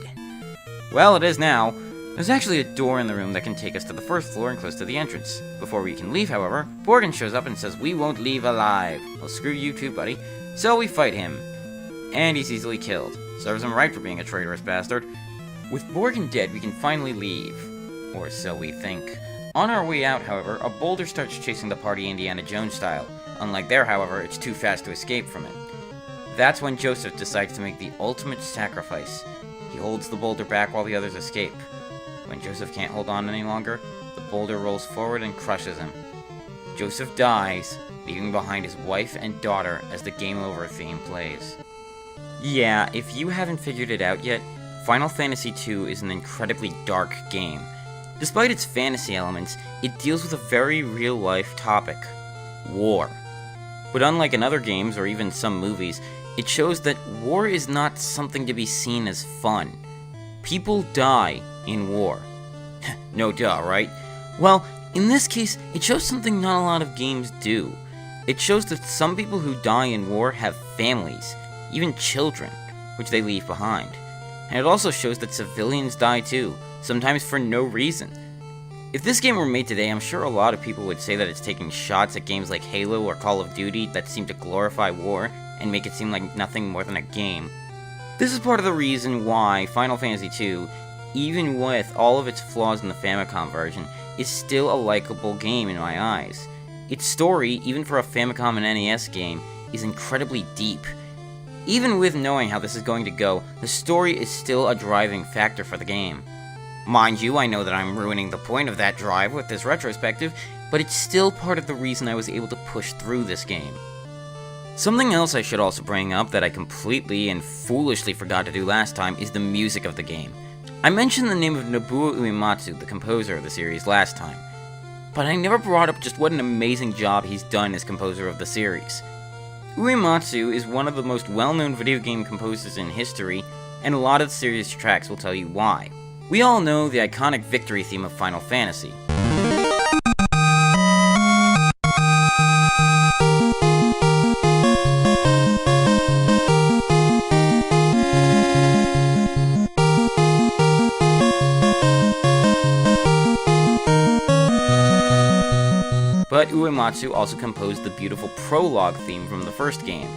Well, it is now. There's actually a door in the room that can take us to the first floor and close to the entrance. Before we can leave, however, Borgin shows up and says we won't leave alive. Well, screw you too, buddy. So we fight him. And he's easily killed. Serves him right for being a traitorous bastard. With Borgin dead, we can finally leave. Or so we think. On our way out, however, a boulder starts chasing the party Indiana Jones style. Unlike there, however, it's too fast to escape from it. That's when Joseph decides to make the ultimate sacrifice. He holds the boulder back while the others escape. When Joseph can't hold on any longer, the boulder rolls forward and crushes him. Joseph dies, leaving behind his wife and daughter as the Game Over theme plays. Yeah, if you haven't figured it out yet, Final Fantasy II is an incredibly dark game. Despite its fantasy elements, it deals with a very real-life topic: war. But unlike in other games or even some movies, it shows that war is not something to be seen as fun. People die in war. No duh, right? Well, in this case, it shows something not a lot of games do. It shows that some people who die in war have families, even children, which they leave behind. And it also shows that civilians die too, sometimes for no reason. If this game were made today, I'm sure a lot of people would say that it's taking shots at games like Halo or Call of Duty that seem to glorify war and make it seem like nothing more than a game. This is part of the reason why Final Fantasy II, even with all of its flaws in the Famicom version, is still a likable game in my eyes. Its story, even for a Famicom and NES game, is incredibly deep. Even with knowing how this is going to go, the story is still a driving factor for the game. Mind you, I know that I'm ruining the point of that drive with this retrospective, but it's still part of the reason I was able to push through this game. Something else I should also bring up that I completely and foolishly forgot to do last time is the music of the game. I mentioned the name of Nobuo Uematsu, the composer of the series, last time, but I never brought up just what an amazing job he's done as composer of the series. Uematsu is one of the most well-known video game composers in history, and a lot of the series' tracks will tell you why. We all know the iconic victory theme of Final Fantasy. But Uematsu also composed the beautiful prologue theme from the first game.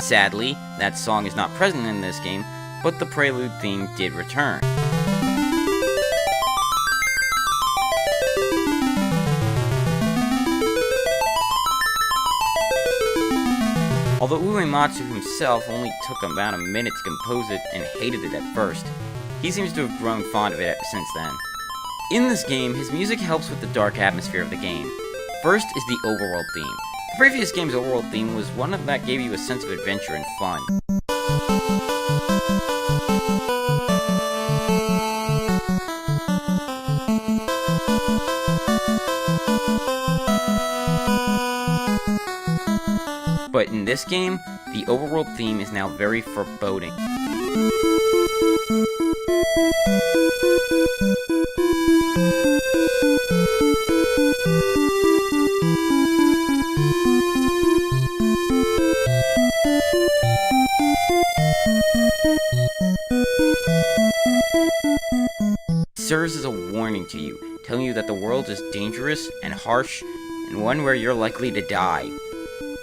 Sadly, that song is not present in this game, but the prelude theme did return. Although Uematsu himself only took about a minute to compose it and hated it at first, he seems to have grown fond of it since then. In this game, his music helps with the dark atmosphere of the game. First is the overworld theme. The previous game's overworld theme was one that gave you a sense of adventure and fun. But in this game, the overworld theme is now very foreboding. It serves as a warning to you, telling you that the world is dangerous and harsh, and one where you're likely to die.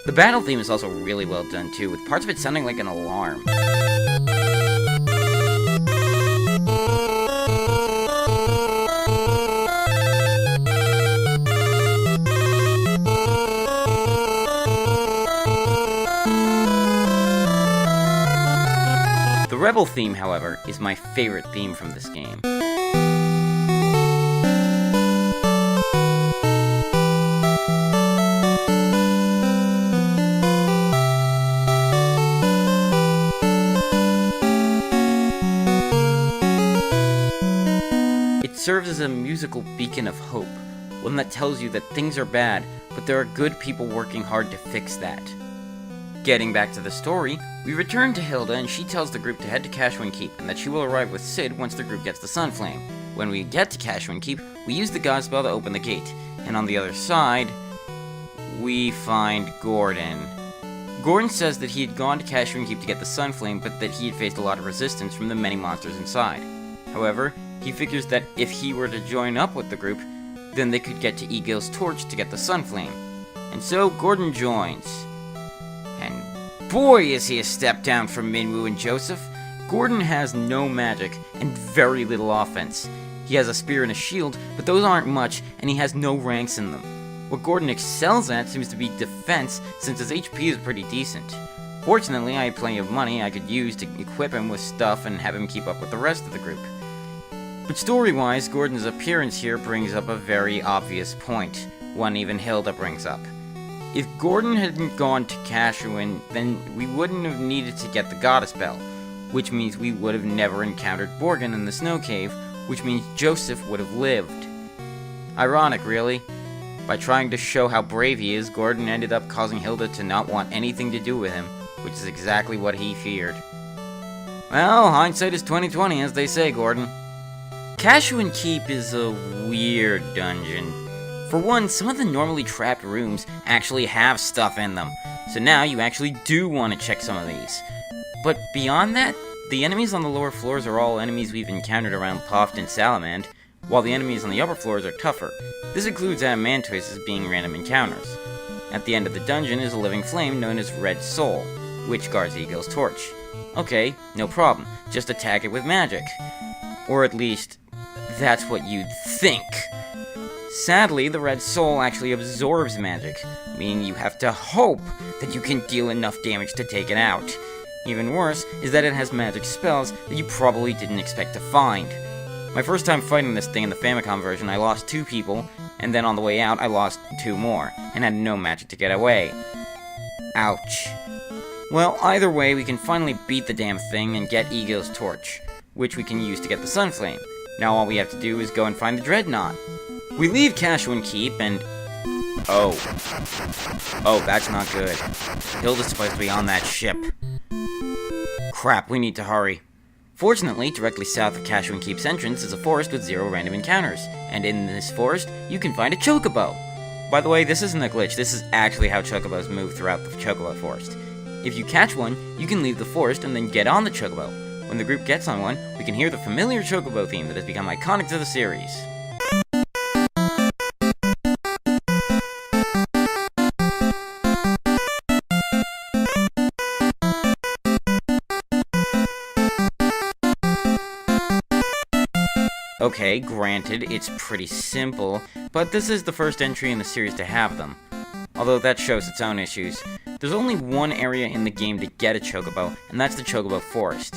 The battle theme is also really well done too, with parts of it sounding like an alarm. The Rebel theme, however, is my favorite theme from this game. It serves as a musical beacon of hope, one that tells you that things are bad, but there are good people working hard to fix that. Getting back to the story, we return to Hilda and she tells the group to head to Cashwind Keep and that she will arrive with Cid once the group gets the Sunflame. When we get to Cashwind Keep, we use the God spell to open the gate. And on the other side, we find Gordon. Gordon says that he had gone to Cashew Keep to get the Sunflame, but that he had faced a lot of resistance from the many monsters inside. However, he figures that if he were to join up with the group, then they could get to Eagle's torch to get the Sunflame. And so Gordon joins. And boy is he a step down from Minwoo and Joseph. Gordon has no magic and very little offense. He has a spear and a shield, but those aren't much, and he has no ranks in them. What Gordon excels at seems to be defense, since his HP is pretty decent. Fortunately, I had plenty of money I could use to equip him with stuff and have him keep up with the rest of the group. But story-wise, Gordon's appearance here brings up a very obvious point, one even Hilda brings up. If Gordon hadn't gone to Cashewan, then we wouldn't have needed to get the Goddess Bell, which means we would have never encountered Borgin in the Snow Cave, which means Joseph would have lived. Ironic, really. By trying to show how brave he is, Gordon ended up causing Hilda to not want anything to do with him, which is exactly what he feared. Well, hindsight is 20/20, as they say, Gordon. Cashewan Keep is a weird dungeon. For one, some of the normally trapped rooms actually have stuff in them, so now you actually do want to check some of these. But beyond that, the enemies on the lower floors are all enemies we've encountered around Poft and Salamand, while the enemies on the upper floors are tougher. This includes Adamantoises as being random encounters. At the end of the dungeon is a living flame known as Red Soul, which guards Eagle's torch. Okay, no problem, just attack it with magic. Or at least, that's what you'd think. Sadly, the Red Soul actually absorbs magic, meaning you have to hope that you can deal enough damage to take it out. Even worse is that it has magic spells that you probably didn't expect to find. My first time fighting this thing in the Famicom version, I lost 2 people, and then on the way out I lost 2 more, and had no magic to get away. Ouch. Well, either way, we can finally beat the damn thing and get Eagle's torch, which we can use to get the Sunflame. Now all we have to do is go and find the Dreadnought. We leave Cashewan Keep and... Oh, that's not good. Hilda's supposed to be on that ship. Crap, we need to hurry. Fortunately, directly south of Cashewan Keep's entrance is a forest with 0 random encounters, and in this forest, you can find a Chocobo. By the way, this isn't a glitch, this is actually how Chocobos move throughout the Chocobo forest. If you catch one, you can leave the forest and then get on the Chocobo. When the group gets on one, we can hear the familiar Chocobo theme that has become iconic to the series. Okay, granted, it's pretty simple, but this is the first entry in the series to have them. Although that shows its own issues. There's only one area in the game to get a Chocobo, and that's the Chocobo Forest.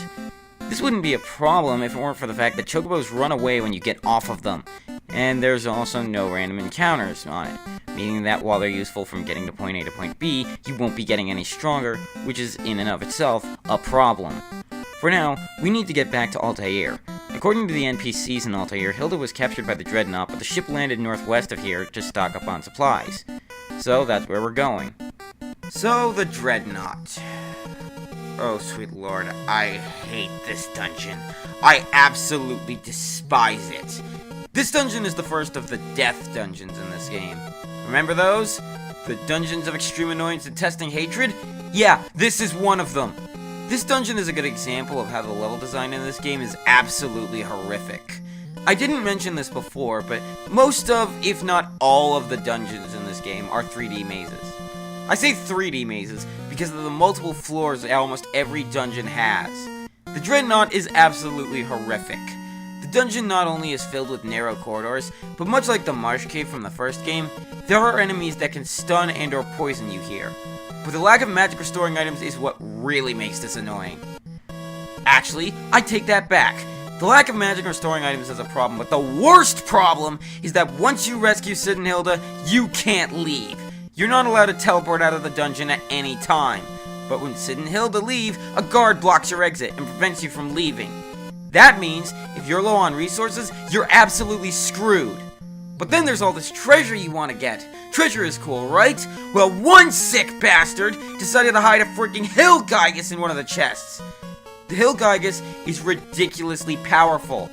This wouldn't be a problem if it weren't for the fact that Chocobos run away when you get off of them, and there's also no random encounters on it, meaning that while they're useful from getting to point A to point B, you won't be getting any stronger, which is in and of itself a problem. For now, we need to get back to Altair. According to the NPCs in Altair, Hilda was captured by the Dreadnought, but the ship landed northwest of here to stock up on supplies. So that's where we're going. So, the Dreadnought. Oh, sweet lord, I hate this dungeon. I absolutely despise it. This dungeon is the first of the death dungeons in this game. Remember those? The dungeons of extreme annoyance and testing hatred? Yeah, this is one of them. This dungeon is a good example of how the level design in this game is absolutely horrific. I didn't mention this before, but most of, if not all of the dungeons in this game are 3D mazes. I say 3D mazes because of the multiple floors that almost every dungeon has. The Dreadnought is absolutely horrific. The dungeon not only is filled with narrow corridors, but much like the Marsh Cave from the first game, there are enemies that can stun and or poison you here. But the lack of magic restoring items is what really makes this annoying. Actually, I take that back. The lack of magic restoring items is a problem, but the worst problem is that once you rescue Sid and Hilda, you can't leave. You're not allowed to teleport out of the dungeon at any time. But when Sid and Hilda leave, a guard blocks your exit and prevents you from leaving. That means, if you're low on resources, you're absolutely screwed. But then there's all this treasure you want to get. Treasure is cool, right? Well, one sick bastard decided to hide a freaking Hill Gygus in one of the chests. The Hill Gygus is ridiculously powerful.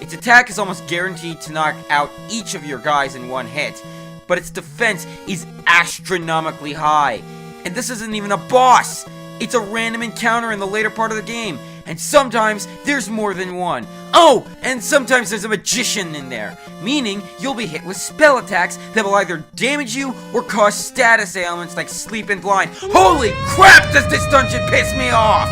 Its attack is almost guaranteed to knock out each of your guys in one hit, but its defense is astronomically high. And this isn't even a boss! It's a random encounter in the later part of the game, and sometimes there's more than one. Oh, and sometimes there's a magician in there, meaning you'll be hit with spell attacks that will either damage you or cause status ailments like sleep and blind. Holy crap, does this dungeon piss me off!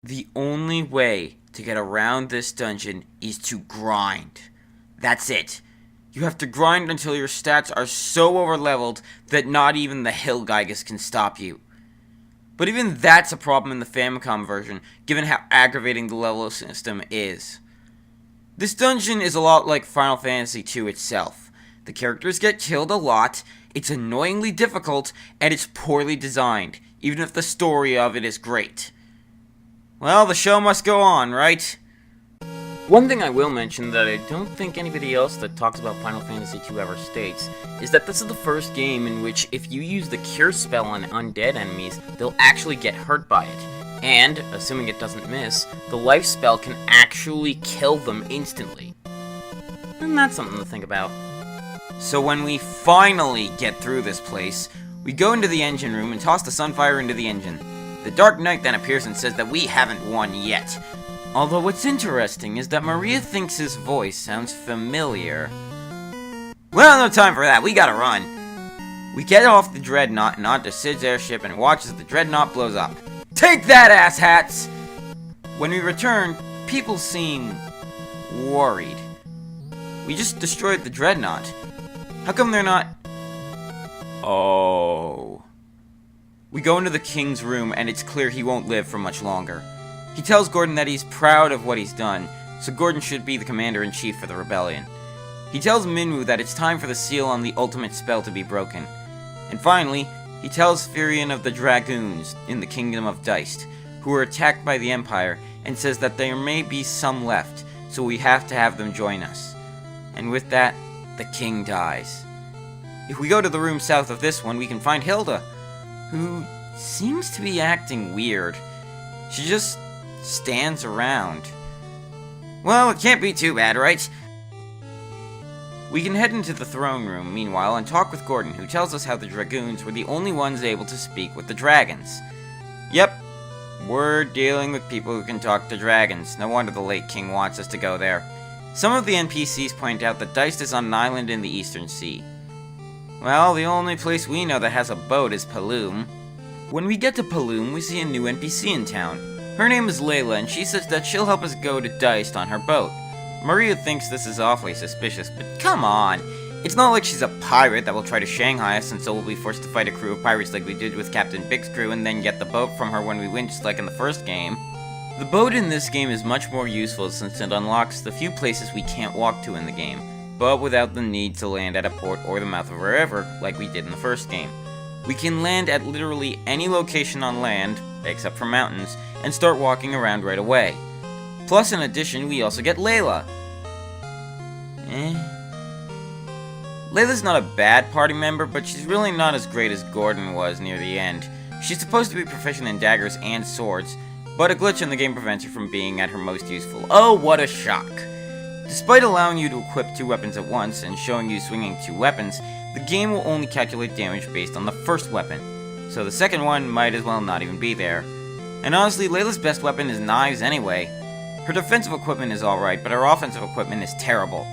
The only way to get around this dungeon is to grind. That's it. You have to grind until your stats are so overleveled that not even the Hill Geigus can stop you. But even that's a problem in the Famicom version, given how aggravating the level system is. This dungeon is a lot like Final Fantasy II itself. The characters get killed a lot, it's annoyingly difficult, and it's poorly designed, even if the story of it is great. Well, the show must go on, right? One thing I will mention that I don't think anybody else that talks about Final Fantasy II ever states is that this is the first game in which if you use the cure spell on undead enemies, they'll actually get hurt by it. And, assuming it doesn't miss, the life spell can actually kill them instantly. And that's something to think about. So when we finally get through this place, we go into the engine room and toss the Sunfire into the engine. The Dark Knight then appears and says that we haven't won yet. Although what's interesting is that Maria thinks his voice sounds familiar. Well, no time for that, we gotta run. We get off the Dreadnought and onto Cid's airship and watch as the Dreadnought blows up. Take that, asshats! When we return, people seem worried. We just destroyed the Dreadnought. How come they're not... Oh... We go into the King's room and it's clear he won't live for much longer. He tells Gordon that he's proud of what he's done, so Gordon should be the commander-in-chief for the rebellion. He tells Minwu that it's time for the seal on the ultimate spell to be broken. And finally, he tells Firion of the Dragoons in the Kingdom of Deist, who were attacked by the Empire, and says that there may be some left, so we have to have them join us. And with that, the king dies. If we go to the room south of this one, we can find Hilda, who seems to be acting weird. She just stands around. Well, it can't be too bad, right? We can head into the throne room, meanwhile, and talk with Gordon, who tells us how the Dragoons were the only ones able to speak with the dragons. Yep, we're dealing with people who can talk to dragons. No wonder the late king wants us to go there. Some of the NPCs point out that Deist is on an island in the Eastern Sea. Well, the only place we know that has a boat is Paloom. When we get to Paloom, we see a new NPC in town. Her name is Layla, and she says that she'll help us go to Deist on her boat. Maria thinks this is awfully suspicious, but come on! It's not like she's a pirate that will try to Shanghai us, and so we'll be forced to fight a crew of pirates like we did with Captain Big's crew and then get the boat from her when we win, just like in the first game. The boat in this game is much more useful since it unlocks the few places we can't walk to in the game, but without the need to land at a port or the mouth of a river like we did in the first game. We can land at literally any location on land, except for mountains, and start walking around right away. Plus, in addition, we also get Layla. Layla's not a bad party member, but she's really not as great as Gordon was near the end. She's supposed to be proficient in daggers and swords, but a glitch in the game prevents her from being at her most useful. Oh, what a shock! Despite allowing you to equip 2 weapons at once and showing you swinging 2 weapons, the game will only calculate damage based on the first weapon, so the second one might as well not even be there. And honestly, Layla's best weapon is knives anyway. Her defensive equipment is alright, but her offensive equipment is terrible.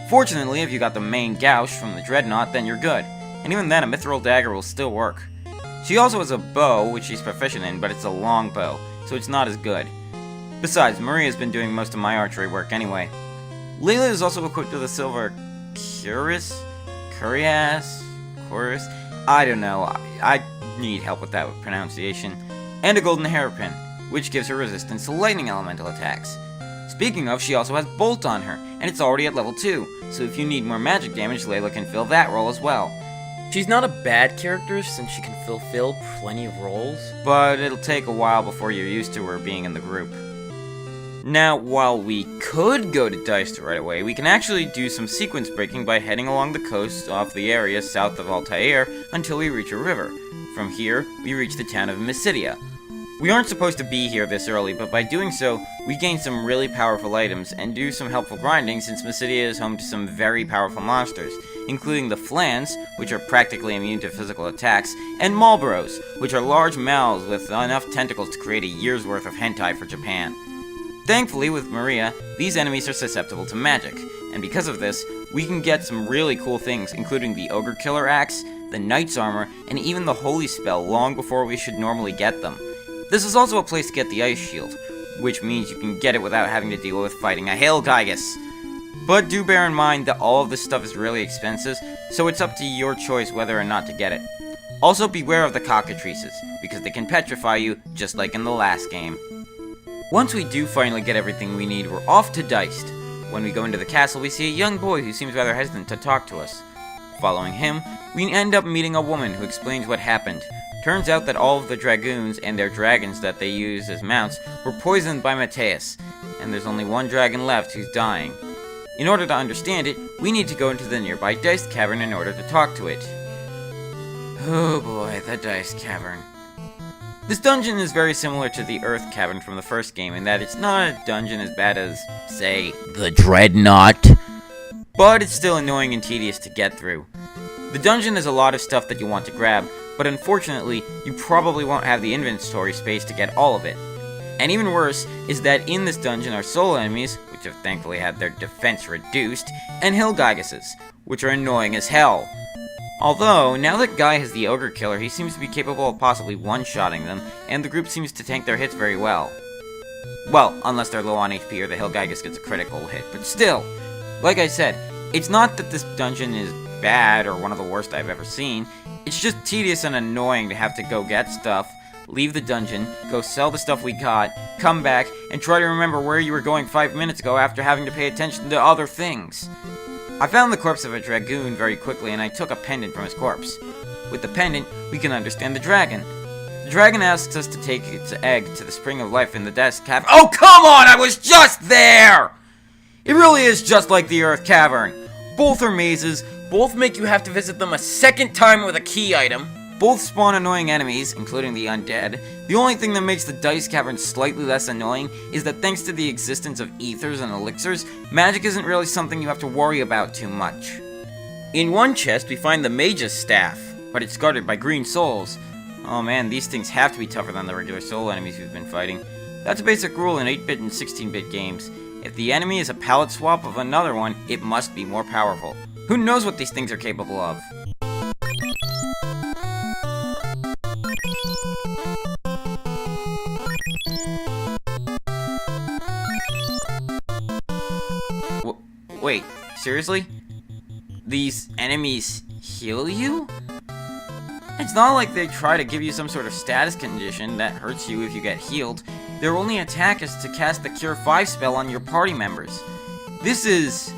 Fortunately, if you got the main gouge from the Dreadnought, then you're good, and even then a mithril dagger will still work. She also has a bow, which she's proficient in, but it's a long bow, so it's not as good. Besides, Maria's been doing most of my archery work anyway. Layla is also equipped with a silver cuirass? Chorus? I don't know, I need help with that pronunciation. And a golden hairpin, which gives her resistance to lightning elemental attacks. Speaking of, she also has Bolt on her, and it's already at level 2, so if you need more magic damage, Layla can fill that role as well. She's not a bad character, since she can fulfill plenty of roles, but it'll take a while before you're used to her being in the group. Now, while we could go to Deist right away, we can actually do some sequence breaking by heading along the coast off the area south of Altair until we reach a river. From here, we reach the town of Mysidia. We aren't supposed to be here this early, but by doing so, we gain some really powerful items and do some helpful grinding since Mysidia is home to some very powerful monsters, including the Flans, which are practically immune to physical attacks, and Marlboros, which are large mouths with enough tentacles to create a year's worth of hentai for Japan. Thankfully, with Maria, these enemies are susceptible to magic, and because of this, we can get some really cool things, including the Ogre Killer Axe, the Knight's Armor, and even the Holy Spell long before we should normally get them. This is also a place to get the Ice Shield, which means you can get it without having to deal with fighting a Hailgigas. But do bear in mind that all of this stuff is really expensive, so it's up to your choice whether or not to get it. Also beware of the cockatrices, because they can petrify you, just like in the last game. Once we do finally get everything we need, we're off to Deist. When we go into the castle, we see a young boy who seems rather hesitant to talk to us. Following him, we end up meeting a woman who explains what happened. Turns out that all of the dragoons and their dragons that they use as mounts were poisoned by Mateus, and there's only one dragon left who's dying. In order to understand it, we need to go into the nearby Deist Cavern in order to talk to it. Oh boy, the Deist Cavern. This dungeon is very similar to the Earth Cavern from the first game in that it's not a dungeon as bad as, say, the Dreadnought, but it's still annoying and tedious to get through. The dungeon has a lot of stuff that you want to grab, but unfortunately, you probably won't have the inventory space to get all of it. And even worse is that in this dungeon are soul enemies, which have thankfully had their defense reduced, and Hailgigases, which are annoying as hell. Although, now that Guy has the Ogre Killer, he seems to be capable of possibly one-shotting them, and the group seems to tank their hits very well. Well, unless they're low on HP or the Hailgigas gets a critical hit, but still, like I said, it's not that this dungeon is bad or one of the worst I've ever seen. It's just tedious and annoying to have to go get stuff, leave the dungeon, go sell the stuff we got, come back, and try to remember where you were going 5 minutes ago after having to pay attention to other things. I found the corpse of a dragoon very quickly and I took a pendant from his corpse. With the pendant, we can understand the dragon. The dragon asks us to take its egg to the Spring of Life in the Deist Cavern. Oh, come on! I was just there! It really is just like the Earth Cavern. Both are mazes, both make you have to visit them a second time with a key item. Both spawn annoying enemies, including the undead. The only thing that makes the Deist Cavern slightly less annoying is that thanks to the existence of ethers and elixirs, magic isn't really something you have to worry about too much. In one chest, we find the Mage's Staff, but it's guarded by green souls. Oh man, these things have to be tougher than the regular soul enemies we've been fighting. That's a basic rule in 8-bit and 16-bit games. If the enemy is a palette swap of another one, it must be more powerful. Who knows what these things are capable of? Wait, seriously? These enemies heal you? It's not like they try to give you some sort of status condition that hurts you if you get healed. Their only attack is to cast the Cure 5 spell on your party members. This is...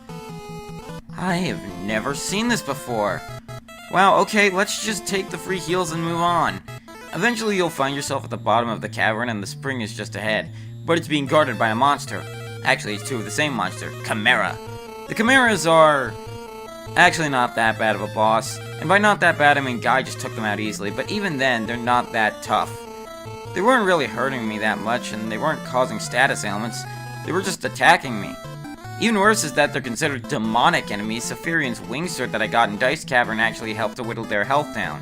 I have never seen this before. Wow, okay, let's just take the free heals and move on. Eventually you'll find yourself at the bottom of the cavern and the spring is just ahead, but it's being guarded by a monster. Actually, it's two of the same monster, Chimera. The Chimeras are actually not that bad of a boss, and by not that bad I mean Guy just took them out easily, but even then, they're not that tough. They weren't really hurting me that much, and they weren't causing status ailments, they were just attacking me. Even worse is that they're considered demonic enemies. Saphirian's wing sword that I got in Deist Cavern actually helped to whittle their health down.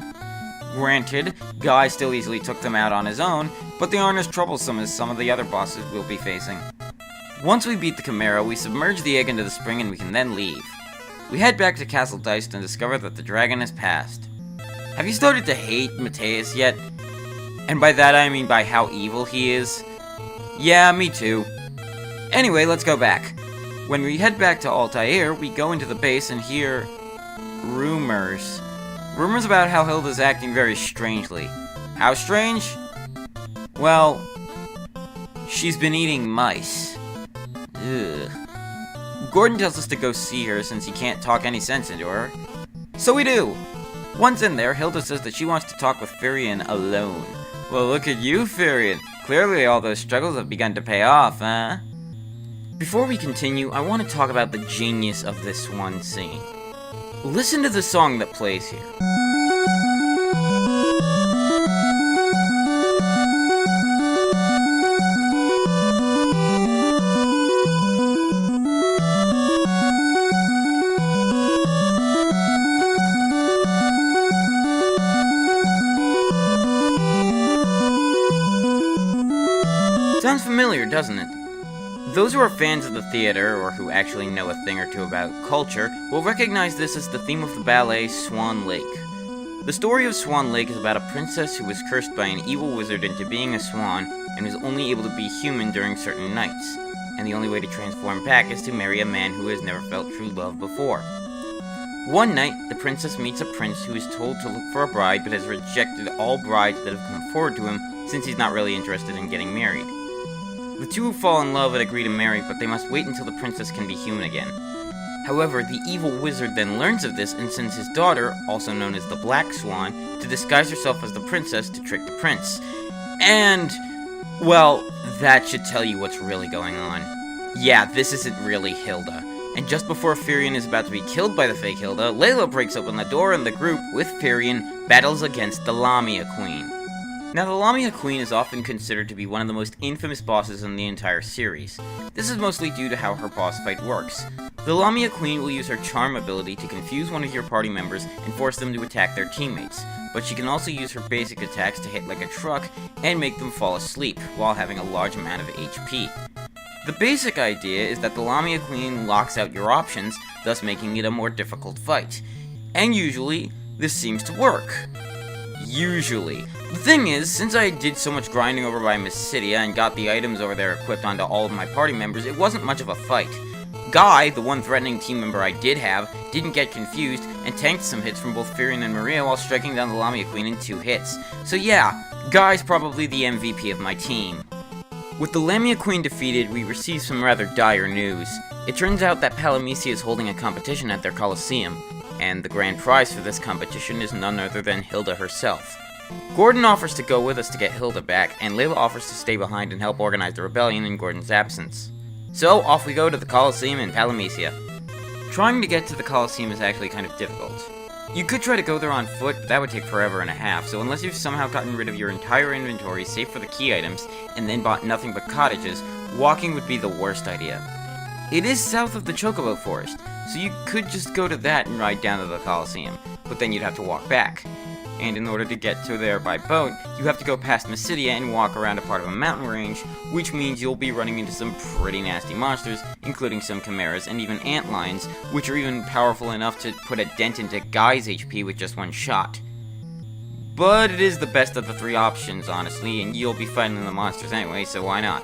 Granted, Guy still easily took them out on his own, but they aren't as troublesome as some of the other bosses we'll be facing. Once we beat the Chimera, we submerge the egg into the spring and we can then leave. We head back to Castle Deist and discover that the dragon has passed. Have you started to hate Mateus yet? And by that I mean by how evil he is. Yeah, me too. Anyway, let's go back. When we head back to Altair, we go into the base and hear... rumors. Rumors about how Hilda's acting very strangely. How strange? Well... she's been eating mice. Ugh. Gordon tells us to go see her since he can't talk any sense into her. So we do! Once in there, Hilda says that she wants to talk with Firion alone. Well, look at you, Firion. Clearly all those struggles have begun to pay off, huh? Before we continue, I want to talk about the genius of this one scene. Listen to the song that plays here. familiar, doesn't it? Those who are fans of the theater, or who actually know a thing or two about culture, will recognize this as the theme of the ballet Swan Lake. The story of Swan Lake is about a princess who was cursed by an evil wizard into being a swan and was only able to be human during certain nights, and the only way to transform back is to marry a man who has never felt true love before. One night, the princess meets a prince who is told to look for a bride but has rejected all brides that have come forward to him since he's not really interested in getting married. The two fall in love and agree to marry, but they must wait until the princess can be human again. However, the evil wizard then learns of this and sends his daughter, also known as the Black Swan, to disguise herself as the princess to trick the prince. And, well, that should tell you what's really going on. Yeah, this isn't really Hilda. And just before Firion is about to be killed by the fake Hilda, Layla breaks open the door and the group, with Firion, battles against the Lamia Queen. Now, the Lamia Queen is often considered to be one of the most infamous bosses in the entire series. This is mostly due to how her boss fight works. The Lamia Queen will use her charm ability to confuse one of your party members and force them to attack their teammates, but she can also use her basic attacks to hit like a truck and make them fall asleep, while having a large amount of HP. The basic idea is that the Lamia Queen locks out your options, thus making it a more difficult fight. And usually, this seems to work. Usually. The thing is, since I did so much grinding over by Mysidia and got the items over there equipped onto all of my party members, it wasn't much of a fight. Guy, the one threatening team member I did have, didn't get confused and tanked some hits from both Firion and Maria while striking down the Lamia Queen in 2 hits. So yeah, Guy's probably the MVP of my team. With the Lamia Queen defeated, we received some rather dire news. It turns out that Palamisia is holding a competition at their Colosseum, and the grand prize for this competition is none other than Hilda herself. Gordon offers to go with us to get Hilda back, and Layla offers to stay behind and help organize the rebellion in Gordon's absence. So, off we go to the Colosseum in Palamisia. Trying to get to the Colosseum is actually kind of difficult. You could try to go there on foot, but that would take forever and a half, so unless you've somehow gotten rid of your entire inventory save for the key items, and then bought nothing but cottages, walking would be the worst idea. It is south of the Chocobo Forest, so you could just go to that and ride down to the Colosseum, but then you'd have to walk back. And in order to get to there by boat, you have to go past Mysidia and walk around a part of a mountain range, which means you'll be running into some pretty nasty monsters, including some chimeras and even antlions, which are even powerful enough to put a dent into Guy's HP with just one shot. But it is the best of the 3 options, honestly, and you'll be fighting the monsters anyway, so why not?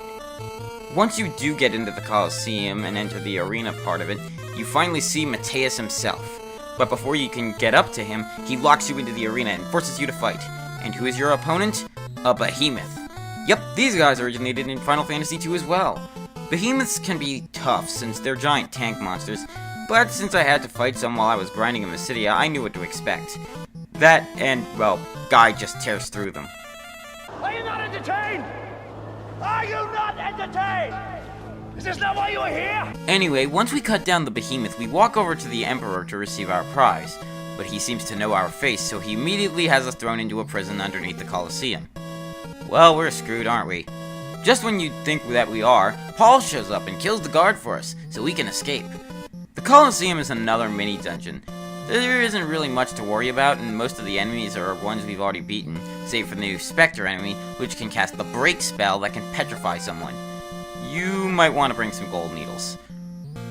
Once you do get into the Colosseum and enter the arena part of it, you finally see Mateus himself. But before you can get up to him, he locks you into the arena and forces you to fight. And who is your opponent? A behemoth. Yep, these guys originated in Final Fantasy II as well. Behemoths can be tough since they're giant tank monsters, but since I had to fight some while I was grinding in Mysidia, I knew what to expect. That and, well, Guy just tears through them. Are you not entertained? Are you not entertained? Is this not why you are here? Anyway, once we cut down the behemoth, we walk over to the Emperor to receive our prize. But he seems to know our face, so he immediately has us thrown into a prison underneath the Colosseum. Well, we're screwed, aren't we? Just when you'd think that we are, Paul shows up and kills the guard for us, so we can escape. The Colosseum is another mini-dungeon. There isn't really much to worry about, and most of the enemies are ones we've already beaten, save for the new Spectre enemy, which can cast the Break spell that can petrify someone. You might want to bring some gold needles.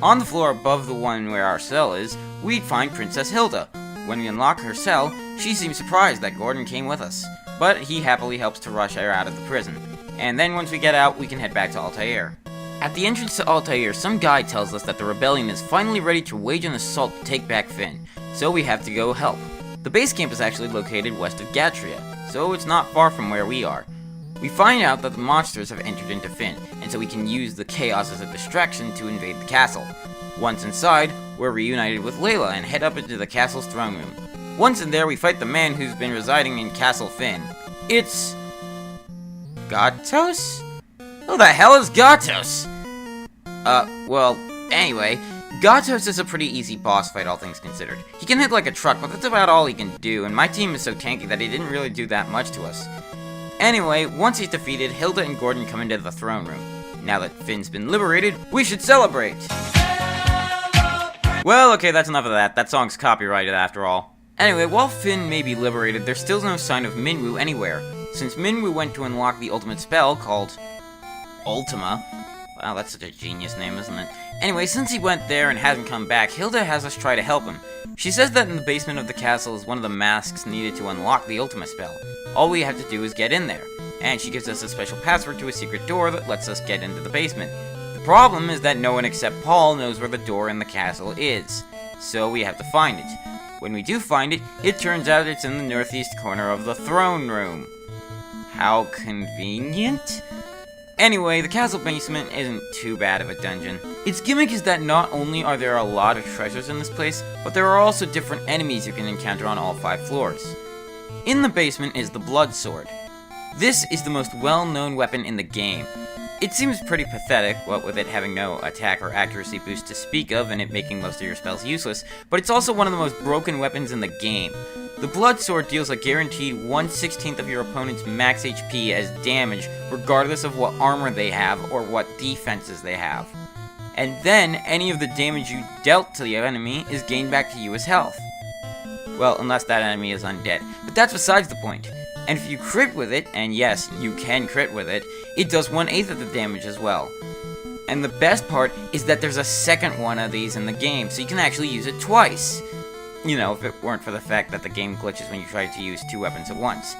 On the floor above the one where our cell is, we'd find Princess Hilda. When we unlock her cell, she seems surprised that Gordon came with us, but he happily helps to rush her out of the prison. And then once we get out, we can head back to Altair. At the entrance to Altair, some guy tells us that the rebellion is finally ready to wage an assault to take back Fynn, so we have to go help. The base camp is actually located west of Gatria, so it's not far from where we are. We find out that the monsters have entered into Fynn, and so we can use the chaos as a distraction to invade the castle. Once inside, we're reunited with Layla and head up into the castle's throne room. Once in there, we fight the man who's been residing in Castle Fynn. It's... Gatos? Who the hell is Gatos? Well, anyway, Gatos is a pretty easy boss fight, all things considered. He can hit like a truck, but that's about all he can do, and my team is so tanky that he didn't really do that much to us. Anyway, once he's defeated, Hilda and Gordon come into the throne room. Now that Finn's been liberated, we should celebrate! Well, okay, that's enough of that. That song's copyrighted after all. Anyway, while Fynn may be liberated, there's still no sign of Minwu anywhere, since Minwu went to unlock the ultimate spell called... Ultima. Wow, that's such a genius name, isn't it? Anyway, since he went there and hasn't come back, Hilda has us try to help him. She says that in the basement of the castle is one of the masks needed to unlock the Ultima spell. All we have to do is get in there. And she gives us a special password to a secret door that lets us get into the basement. The problem is that no one except Paul knows where the door in the castle is. So we have to find it. When we do find it, it turns out it's in the northeast corner of the throne room. How convenient? Anyway, the castle basement isn't too bad of a dungeon. Its gimmick is that not only are there a lot of treasures in this place, but there are also different enemies you can encounter on all 5 floors. In the basement is the Blood Sword. This is the most well-known weapon in the game. It seems pretty pathetic, what with it having no attack or accuracy boost to speak of and it making most of your spells useless, but it's also one of the most broken weapons in the game. The Blood Sword deals a guaranteed 1/16 of your opponent's max HP as damage, regardless of what armor they have or what defenses they have. And then, any of the damage you dealt to the enemy is gained back to you as health. Well, unless that enemy is undead, but that's besides the point. And if you crit with it, and yes, you can crit with it, it does 1/8 of the damage as well. And the best part is that there's a second one of these in the game, so you can actually use it twice. You know, if it weren't for the fact that the game glitches when you try to use 2 weapons at once.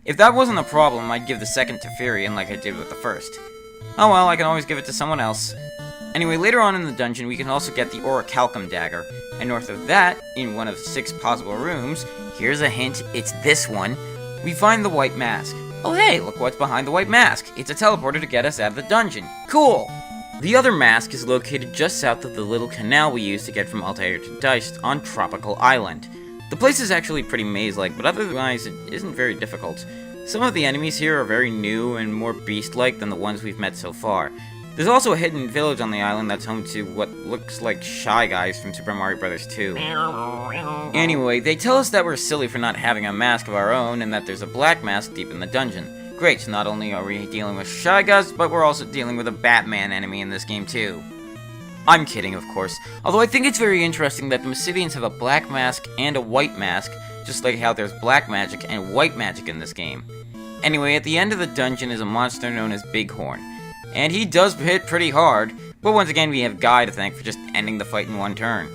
If that wasn't a problem, I'd give the second to Furion like I did with the first. Oh well, I can always give it to someone else. Anyway, later on in the dungeon, we can also get the Orichalcum dagger, and north of that, in one of 6 possible rooms, here's a hint, it's this one, we find the White Mask. Oh hey, look what's behind the White Mask. It's a teleporter to get us out of the dungeon. Cool! The other mask is located just south of the little canal we use to get from Altair to Deist on Tropical Island. The place is actually pretty maze-like, but otherwise it isn't very difficult. Some of the enemies here are very new and more beast-like than the ones we've met so far. There's also a hidden village on the island that's home to what looks like Shy Guys from Super Mario Bros. 2. Anyway, they tell us that we're silly for not having a mask of our own, and that there's a black mask deep in the dungeon. Great, so not only are we dealing with Shy Guys, but we're also dealing with a Batman enemy in this game too. I'm kidding, of course, although I think it's very interesting that the Mysidians have a black mask and a white mask, just like how there's black magic and white magic in this game. Anyway, at the end of the dungeon is a monster known as Bighorn. And he does hit pretty hard, but once again we have Guy to thank for just ending the fight in one turn.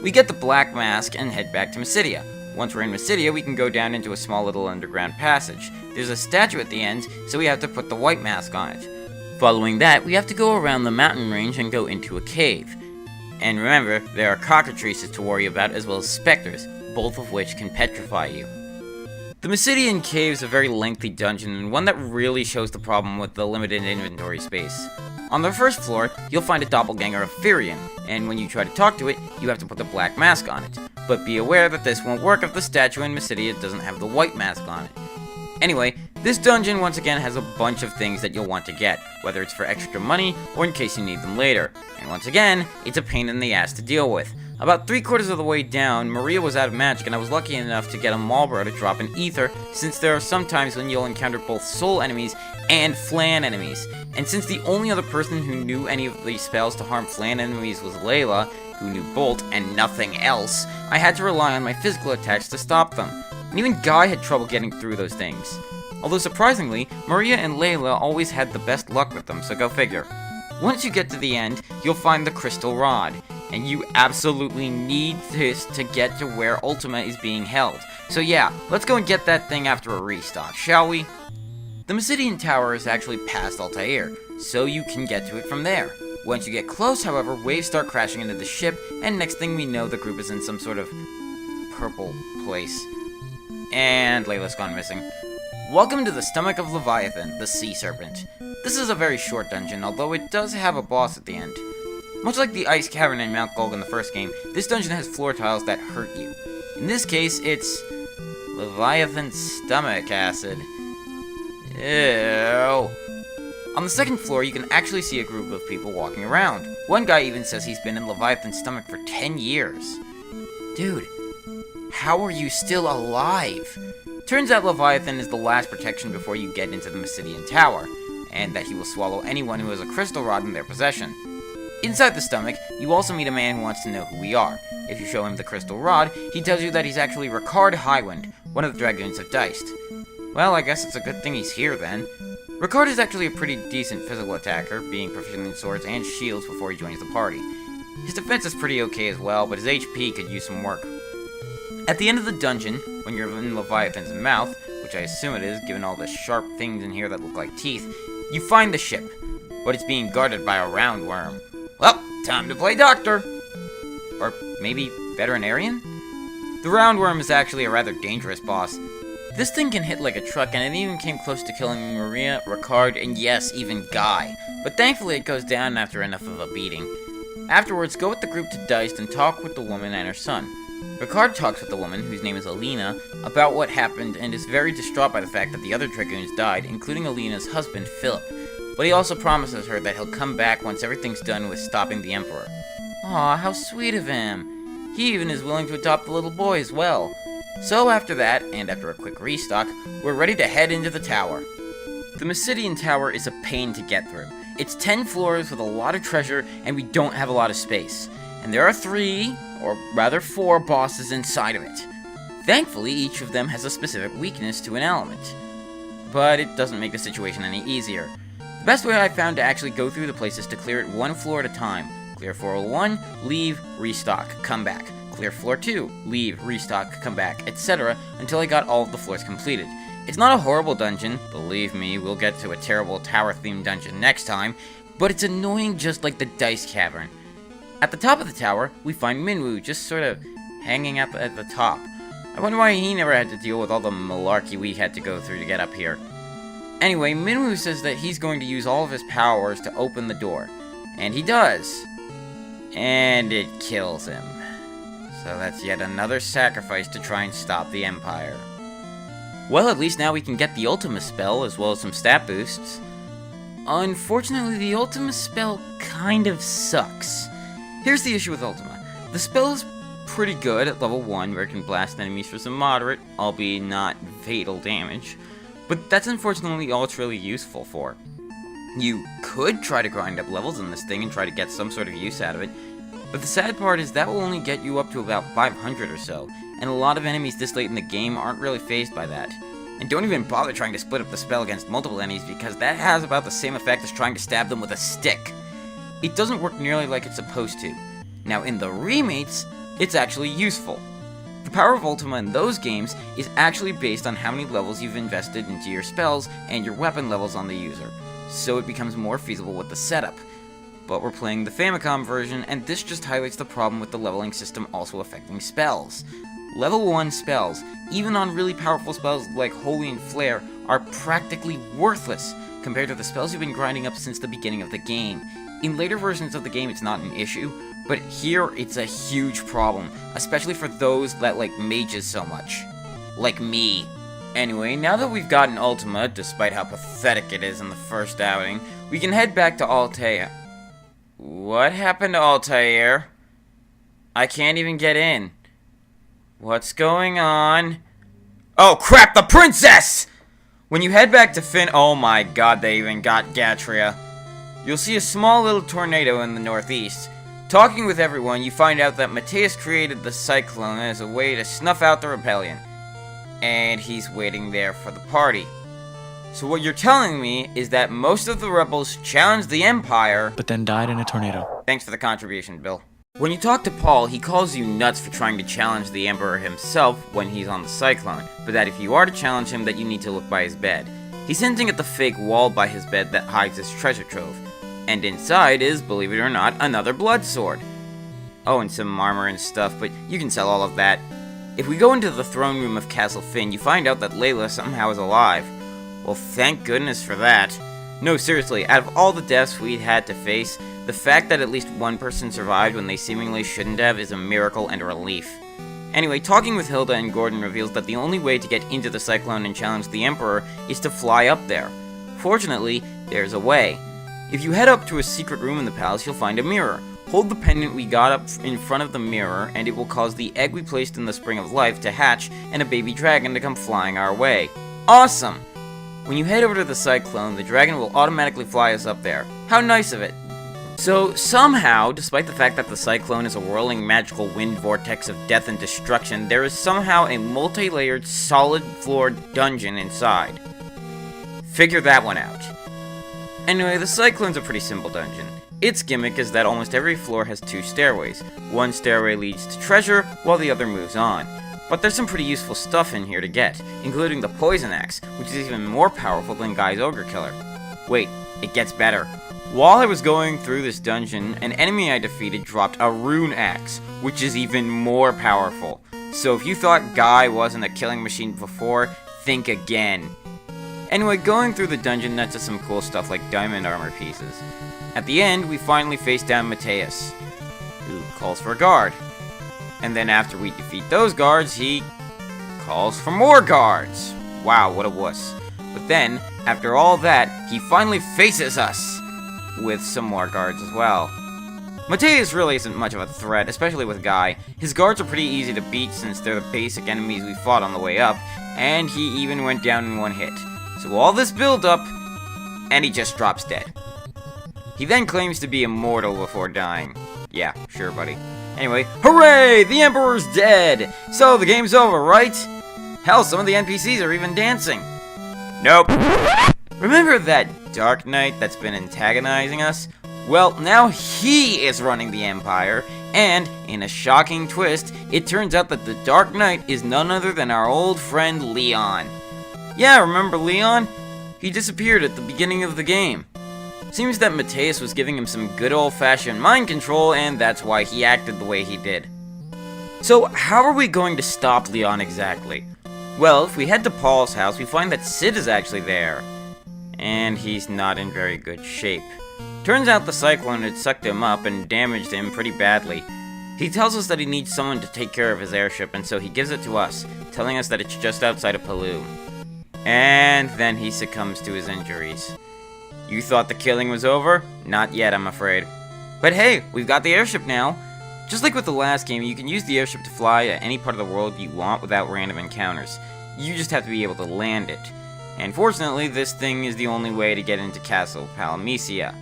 We get the black mask and head back to Mysidia. Once we're in Mysidia, we can go down into a small little underground passage. There's a statue at the end, so we have to put the white mask on it. Following that, we have to go around the mountain range and go into a cave. And remember, there are cockatrices to worry about as well as specters, both of which can petrify you. The Mysidian Cave is a very lengthy dungeon, and one that really shows the problem with the limited inventory space. On the first floor, you'll find a doppelganger of Furion, and when you try to talk to it, you have to put the black mask on it. But be aware that this won't work if the statue in Mysidia doesn't have the white mask on it. Anyway, this dungeon once again has a bunch of things that you'll want to get, whether it's for extra money or in case you need them later. And once again, it's a pain in the ass to deal with. About 3/4 of the way down, Maria was out of magic, and I was lucky enough to get a Marlboro to drop an ether, since there are some times when you'll encounter both soul enemies and flan enemies. And since the only other person who knew any of these spells to harm flan enemies was Layla, who knew Bolt and nothing else, I had to rely on my physical attacks to stop them. And even Guy had trouble getting through those things. Although surprisingly, Maria and Layla always had the best luck with them, so go figure. Once you get to the end, you'll find the Crystal Rod. And you absolutely need this to get to where Ultima is being held. So yeah, let's go and get that thing after a restock, shall we? The Mysidian Tower is actually past Altair, so you can get to it from there. Once you get close, however, waves start crashing into the ship, and next thing we know, the group is in some sort of purple place. And Layla's gone missing. Welcome to the Stomach of Leviathan, the Sea Serpent. This is a very short dungeon, although it does have a boss at the end. Much like the Ice Cavern in Mount Golg in the first game, this dungeon has floor tiles that hurt you. In this case, it's Leviathan Stomach Acid. Ew. On the second floor, you can actually see a group of people walking around. One guy even says he's been in Leviathan's stomach for 10 years. Dude, how are you still alive? Turns out Leviathan is the last protection before you get into the Mysidian Tower, and that he will swallow anyone who has a crystal rod in their possession. Inside the stomach, you also meet a man who wants to know who we are. If you show him the crystal rod, he tells you that he's actually Ricard Highwind, one of the Dragoons of Deist. Well, I guess it's a good thing he's here then. Ricard is actually a pretty decent physical attacker, being proficient in swords and shields before he joins the party. His defense is pretty okay as well, but his HP could use some work. At the end of the dungeon, when you're in Leviathan's mouth, which I assume it is, given all the sharp things in here that look like teeth, you find the ship, but it's being guarded by a roundworm. Well, time to play doctor! Or maybe veterinarian? The roundworm is actually a rather dangerous boss. This thing can hit like a truck, and it even came close to killing Maria, Ricard, and yes, even Guy. But thankfully it goes down after enough of a beating. Afterwards, go with the group to Diced and talk with the woman and her son. Ricard talks with the woman, whose name is Alina, about what happened and is very distraught by the fact that the other Dragoons died, including Alina's husband, Philip. But he also promises her that he'll come back once everything's done with stopping the Emperor. Aw, how sweet of him. He even is willing to adopt the little boy as well. So after that, and after a quick restock, we're ready to head into the tower. The Mysidian Tower is a pain to get through. It's 10 floors with a lot of treasure, and we don't have a lot of space. And there are 3, or rather 4 bosses inside of it. Thankfully, each of them has a specific weakness to an element. But it doesn't make the situation any easier. The best way I found to actually go through the place is to clear it 1 floor at a time. Clear floor 1, leave, restock, come back. Clear floor 2, leave, restock, come back, etc. until I got all of the floors completed. It's not a horrible dungeon, believe me, we'll get to a terrible tower-themed dungeon next time, but it's annoying just like the Dice Cavern. At the top of the tower, we find Minwu just sort of hanging up at the top. I wonder why he never had to deal with all the malarkey we had to go through to get up here. Anyway, Minwu says that he's going to use all of his powers to open the door. And he does. And it kills him. So that's yet another sacrifice to try and stop the Empire. Well, at least now we can get the Ultima spell, as well as some stat boosts. Unfortunately, the Ultima spell kind of sucks. Here's the issue with Ultima. The spell is pretty good at level 1, where it can blast enemies for some moderate, albeit not fatal damage. But that's unfortunately all it's really useful for. You could try to grind up levels in this thing and try to get some sort of use out of it, but the sad part is that will only get you up to about 500 or so, and a lot of enemies this late in the game aren't really fazed by that. And don't even bother trying to split up the spell against multiple enemies, because that has about the same effect as trying to stab them with a stick. It doesn't work nearly like it's supposed to. Now in the remakes, it's actually useful. The power of Ultima in those games is actually based on how many levels you've invested into your spells and your weapon levels on the user, so it becomes more feasible with the setup. But we're playing the Famicom version, and this just highlights the problem with the leveling system also affecting spells. Level 1 spells, even on really powerful spells like Holy and Flare, are practically worthless compared to the spells you've been grinding up since the beginning of the game. In later versions of the game it's not an issue, but here it's a huge problem, especially for those that like mages so much. Like me. Anyway, now that we've gotten Ultima, despite how pathetic it is in the first outing, we can head back to Altair. What happened to Altair? I can't even get in. What's going on? Oh crap, the princess! When you head back to Finn, oh my god, they even got Gatria. You'll see a small little tornado in the northeast. Talking with everyone, you find out that Mateus created the cyclone as a way to snuff out the rebellion. And he's waiting there for the party. So what you're telling me is that most of the rebels challenged the Empire, but then died in a tornado. Thanks for the contribution, Bill. When you talk to Paul, he calls you nuts for trying to challenge the Emperor himself when he's on the Cyclone, but that if you are to challenge him, that you need to look by his bed. He's hinting at the fake wall by his bed that hides his treasure trove. And inside is, believe it or not, another blood sword. Oh, and some armor and stuff, but you can sell all of that. If we go into the throne room of Castle Finn, you find out that Layla somehow is alive. Well, thank goodness for that. No, seriously, out of all the deaths we'd had to face, the fact that at least one person survived when they seemingly shouldn't have is a miracle and a relief. Anyway, talking with Hilda and Gordon reveals that the only way to get into the Cyclone and challenge the Emperor is to fly up there. Fortunately, there's a way. If you head up to a secret room in the palace, you'll find a mirror. Hold the pendant we got up in front of the mirror, and it will cause the egg we placed in the Spring of Life to hatch and a baby dragon to come flying our way. Awesome! When you head over to the Cyclone, the dragon will automatically fly us up there. How nice of it! So, somehow, despite the fact that the Cyclone is a whirling magical wind vortex of death and destruction, there is somehow a multi-layered, solid-floored dungeon inside. Figure that one out. Anyway, the Cyclone's a pretty simple dungeon. Its gimmick is that almost every floor has 2 stairways. One stairway leads to treasure, while the other moves on. But there's some pretty useful stuff in here to get, including the Poison Axe, which is even more powerful than Guy's Ogre Killer. Wait, it gets better. While I was going through this dungeon, an enemy I defeated dropped a Rune Axe, which is even more powerful. So if you thought Guy wasn't a killing machine before, think again. Anyway, going through the dungeon nets us some cool stuff like diamond armor pieces. At the end, we finally face down Mateus, who calls for a guard. And then after we defeat those guards, he calls for more guards. Wow, what a wuss. But then, after all that, he finally faces us with some more guards as well. Mateus really isn't much of a threat, especially with Guy. His guards are pretty easy to beat since they're the basic enemies we fought on the way up, and he even went down in one hit. So all this build up, and he just drops dead. He then claims to be immortal before dying. Yeah, sure buddy. Anyway, hooray! The Emperor's dead! So the game's over, right? Hell, some of the NPCs are even dancing. Nope. Remember that Dark Knight that's been antagonizing us? Well, now he is running the Empire, and, in a shocking twist, it turns out that the Dark Knight is none other than our old friend Leon. Yeah, remember Leon? He disappeared at the beginning of the game. Seems that Mateus was giving him some good old-fashioned mind control, and that's why he acted the way he did. So, how are we going to stop Leon exactly? Well, if we head to Paul's house, we find that Sid is actually there. And he's not in very good shape. Turns out the Cyclone had sucked him up and damaged him pretty badly. He tells us that he needs someone to take care of his airship, and so he gives it to us, telling us that it's just outside of Palu. And then he succumbs to his injuries. You thought the killing was over? Not yet, I'm afraid. But hey, we've got the airship now. Just like with the last game, you can use the airship to fly at any part of the world you want without random encounters. You just have to be able to land it. And fortunately, this thing is the only way to get into Castle Palamisia.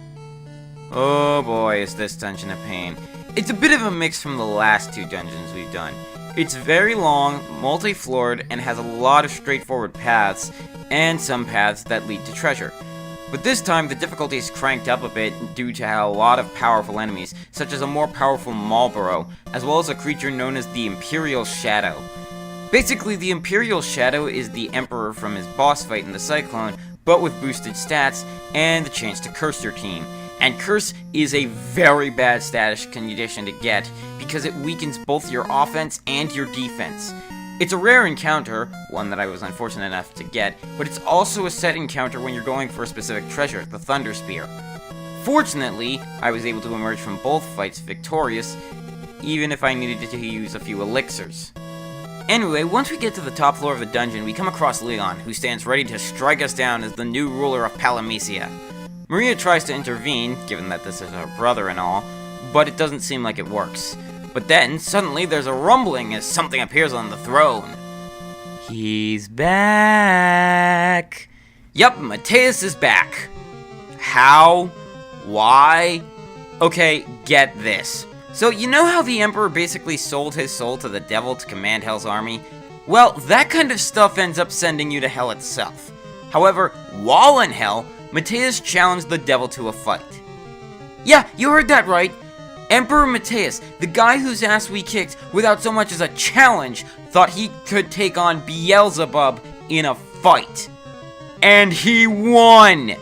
Oh boy, is this dungeon a pain. It's a bit of a mix from the last 2 dungeons we've done. It's very long, multi-floored, and has a lot of straightforward paths, and some paths that lead to treasure. But this time, the difficulty is cranked up a bit due to a lot of powerful enemies, such as a more powerful Marlboro, as well as a creature known as the Imperial Shadow. Basically, the Imperial Shadow is the Emperor from his boss fight in the Cyclone, but with boosted stats and the chance to curse your team. And Curse is a very bad status condition to get, because it weakens both your offense and your defense. It's a rare encounter, one that I was unfortunate enough to get, but it's also a set encounter when you're going for a specific treasure, the Thunder Spear. Fortunately, I was able to emerge from both fights victorious, even if I needed to use a few elixirs. Anyway, once we get to the top floor of the dungeon, we come across Leon, who stands ready to strike us down as the new ruler of Palamisia. Maria tries to intervene, given that this is her brother and all, but it doesn't seem like it works. But then, suddenly, there's a rumbling as something appears on the throne. He's back. Yup, Mateus is back. How? Why? Okay, get this. So, you know how the Emperor basically sold his soul to the devil to command Hell's army? Well, that kind of stuff ends up sending you to Hell itself. However, while in Hell, Mateus challenged the devil to a fight. Yeah, you heard that right. Emperor Mateus, the guy whose ass we kicked without so much as a challenge, thought he could take on Beelzebub in a fight. And he won!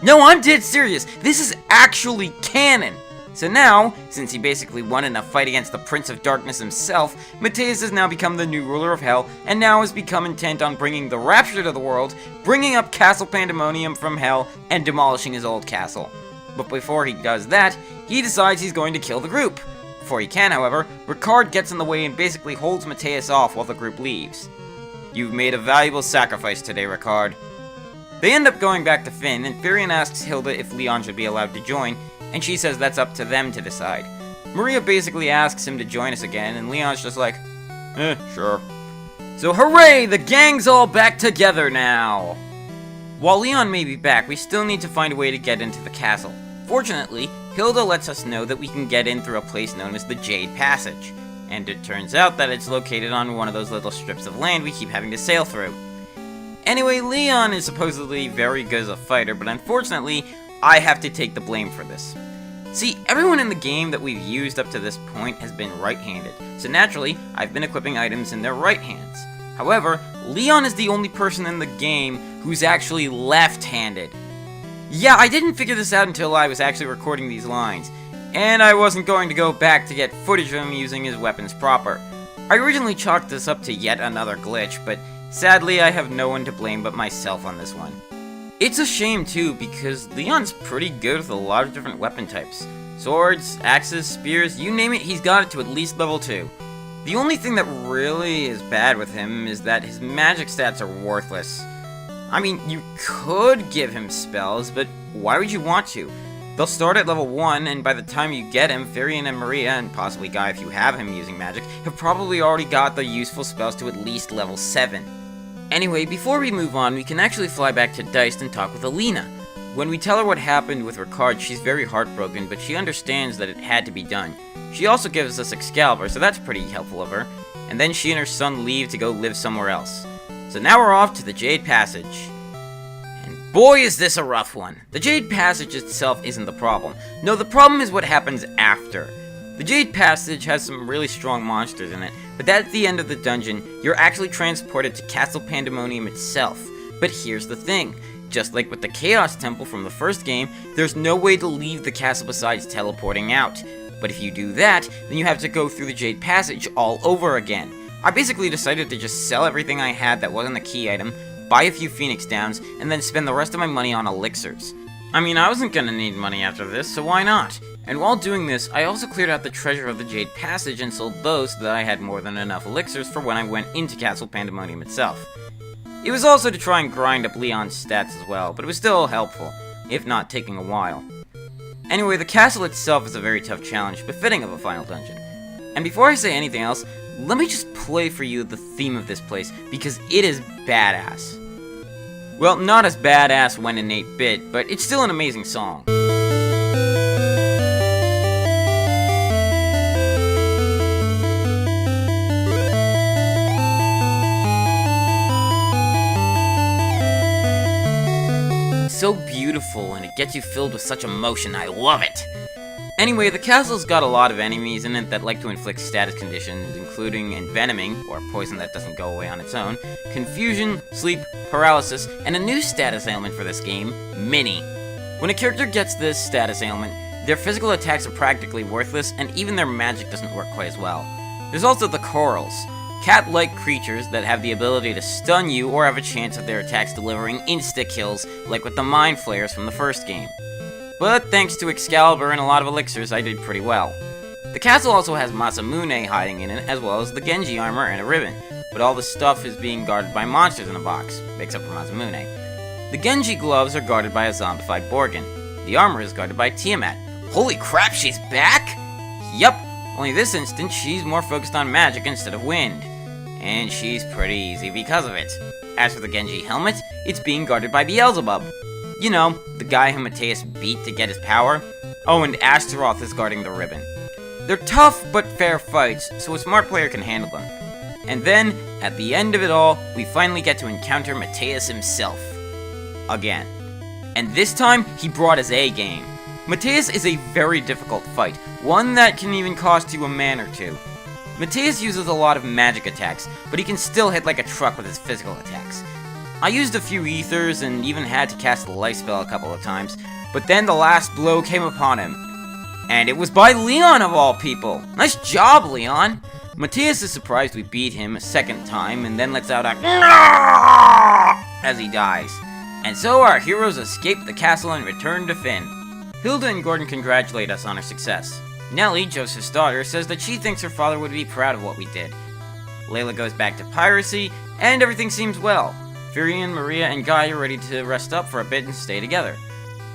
No, I'm dead serious. This is actually canon. So now, since he basically won in a fight against the Prince of Darkness himself, Mateus has now become the new ruler of Hell, and now has become intent on bringing the Rapture to the world, bringing up Castle Pandemonium from Hell, and demolishing his old castle. But before he does that, he decides he's going to kill the group. Before he can, however, Ricard gets in the way and basically holds Mateus off while the group leaves. You've made a valuable sacrifice today, Ricard. They end up going back to Finn, and Firion asks Hilda if Leon should be allowed to join, and she says that's up to them to decide. Maria basically asks him to join us again, and Leon's just like, sure. So hooray, the gang's all back together now! While Leon may be back, we still need to find a way to get into the castle. Fortunately, Hilda lets us know that we can get in through a place known as the Jade Passage, and it turns out that it's located on one of those little strips of land we keep having to sail through. Anyway, Leon is supposedly very good as a fighter, but unfortunately, I have to take the blame for this. See, everyone in the game that we've used up to this point has been right-handed, so naturally, I've been equipping items in their right hands. However, Leon is the only person in the game who's actually left-handed. Yeah, I didn't figure this out until I was actually recording these lines, and I wasn't going to go back to get footage of him using his weapons proper. I originally chalked this up to yet another glitch, but sadly I have no one to blame but myself on this one. It's a shame too, because Leon's pretty good with a lot of different weapon types. Swords, axes, spears, you name it, he's got it to at least level 2. The only thing that really is bad with him is that his magic stats are worthless. I mean, you could give him spells, but why would you want to? They'll start at level 1, and by the time you get him, Firion and Maria, and possibly Guy if you have him using magic, have probably already got the useful spells to at least level 7. Anyway, before we move on, we can actually fly back to Deist and talk with Alina. When we tell her what happened with Ricard, she's very heartbroken, but she understands that it had to be done. She also gives us Excalibur, so that's pretty helpful of her. And then she and her son leave to go live somewhere else. So now we're off to the Jade Passage. And boy is this a rough one. The Jade Passage itself isn't the problem. No, the problem is what happens after. The Jade Passage has some really strong monsters in it, but at the end of the dungeon, you're actually transported to Castle Pandemonium itself. But here's the thing. Just like with the Chaos Temple from the first game, there's no way to leave the castle besides teleporting out. But if you do that, then you have to go through the Jade Passage all over again. I basically decided to just sell everything I had that wasn't a key item, buy a few Phoenix Downs, and then spend the rest of my money on elixirs. I mean, I wasn't gonna need money after this, so why not? And while doing this, I also cleared out the treasure of the Jade Passage and sold those so that I had more than enough elixirs for when I went into Castle Pandemonium itself. It was also to try and grind up Leon's stats as well, but it was still helpful, if not taking a while. Anyway, the castle itself is a very tough challenge, befitting of a final dungeon. And before I say anything else, let me just play for you the theme of this place, because it is badass. Well, not as badass when in 8-bit, but it's still an amazing song. So beautiful, and it gets you filled with such emotion. I love it! Anyway, the castle's got a lot of enemies in it that like to inflict status conditions, including envenoming, or poison that doesn't go away on its own, confusion, sleep, paralysis, and a new status ailment for this game, Mini. When a character gets this status ailment, their physical attacks are practically worthless, and even their magic doesn't work quite as well. There's also the Corals, cat-like creatures that have the ability to stun you or have a chance of their attacks delivering insta-kills, like with the Mind Flayers from the first game. But thanks to Excalibur and a lot of elixirs, I did pretty well. The castle also has Masamune hiding in it, as well as the Genji armor and a ribbon, but all the stuff is being guarded by monsters in a box, except for Masamune. The Genji gloves are guarded by a zombified Borgin. The armor is guarded by Tiamat. Holy crap, she's back?! Yup, only this instance she's more focused on magic instead of wind. And she's pretty easy because of it. As for the Genji helmet, it's being guarded by Beelzebub. You know, the guy who Mateus beat to get his power. Oh, and Astaroth is guarding the ribbon. They're tough but fair fights, so a smart player can handle them. And then, at the end of it all, we finally get to encounter Mateus himself. Again. And this time, he brought his A game. Mateus is a very difficult fight, one that can even cost you a man or two. Mateus uses a lot of magic attacks, but he can still hit like a truck with his physical attacks. I used a few ethers and even had to cast the life spell a couple of times, but then the last blow came upon him. And it was by Leon of all people! Nice job, Leon! Mateus is surprised we beat him a second time and then lets out a as he dies. And so our heroes escape the castle and return to Finn. Hilda and Gordon congratulate us on our success. Nellie, Joseph's daughter, says that she thinks her father would be proud of what we did. Layla goes back to piracy, and everything seems well. Firion, Maria, and Guy are ready to rest up for a bit and stay together.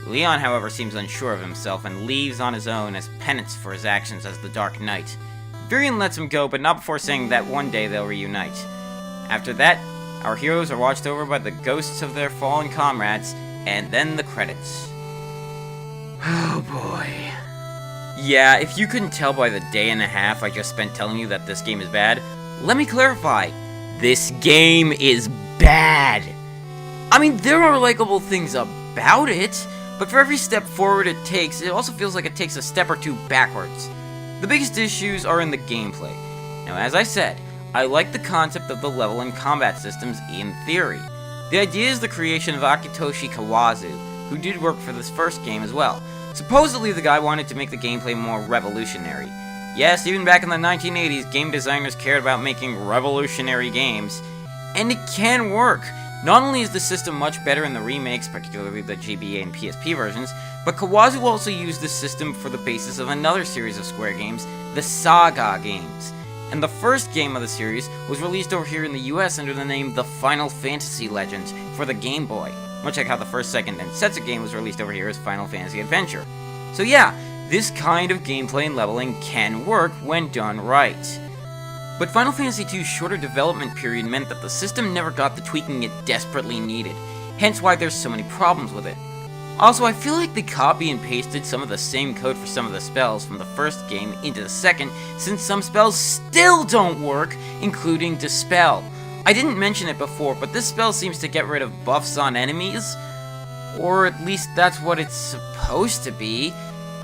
Leon, however, seems unsure of himself and leaves on his own as penance for his actions as the Dark Knight. Firion lets him go, but not before saying that one day they'll reunite. After that, our heroes are watched over by the ghosts of their fallen comrades, and then the credits. Oh boy. Yeah, if you couldn't tell by the day and a half I just spent telling you that this game is bad, let me clarify. This game is bad. I mean, there are likable things about it, but for every step forward it takes, it also feels like it takes a step or two backwards. The biggest issues are in the gameplay. Now, as I said, I like the concept of the level and combat systems in theory. The idea is the creation of Akitoshi Kawazu, who did work for this first game as well. Supposedly, the guy wanted to make the gameplay more revolutionary. Yes, even back in the 1980s, game designers cared about making revolutionary games. And it can work. Not only is the system much better in the remakes, particularly the GBA and PSP versions, but Kawazu also used this system for the basis of another series of Square games, the Saga games. And the first game of the series was released over here in the US under the name The Final Fantasy Legends for the Game Boy, much like how the first, second, and Setsu game was released over here as Final Fantasy Adventure. So yeah, this kind of gameplay and leveling can work when done right. But Final Fantasy II's shorter development period meant that the system never got the tweaking it desperately needed, hence why there's so many problems with it. Also, I feel like they copy and pasted some of the same code for some of the spells from the first game into the second, since some spells still don't work, including Dispel. I didn't mention it before, but this spell seems to get rid of buffs on enemies, or at least that's what it's supposed to be.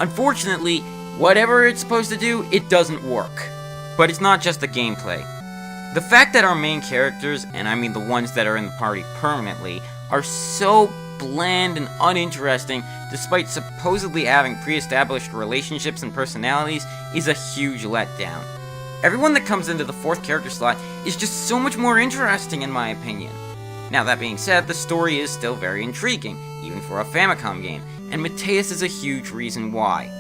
Unfortunately, whatever it's supposed to do, it doesn't work. But it's not just the gameplay. The fact that our main characters, and I mean the ones that are in the party permanently, are so bland and uninteresting despite supposedly having pre-established relationships and personalities is a huge letdown. Everyone that comes into the fourth character slot is just so much more interesting in my opinion. Now that being said, the story is still very intriguing, even for a Famicom game, and Mateus is a huge reason why.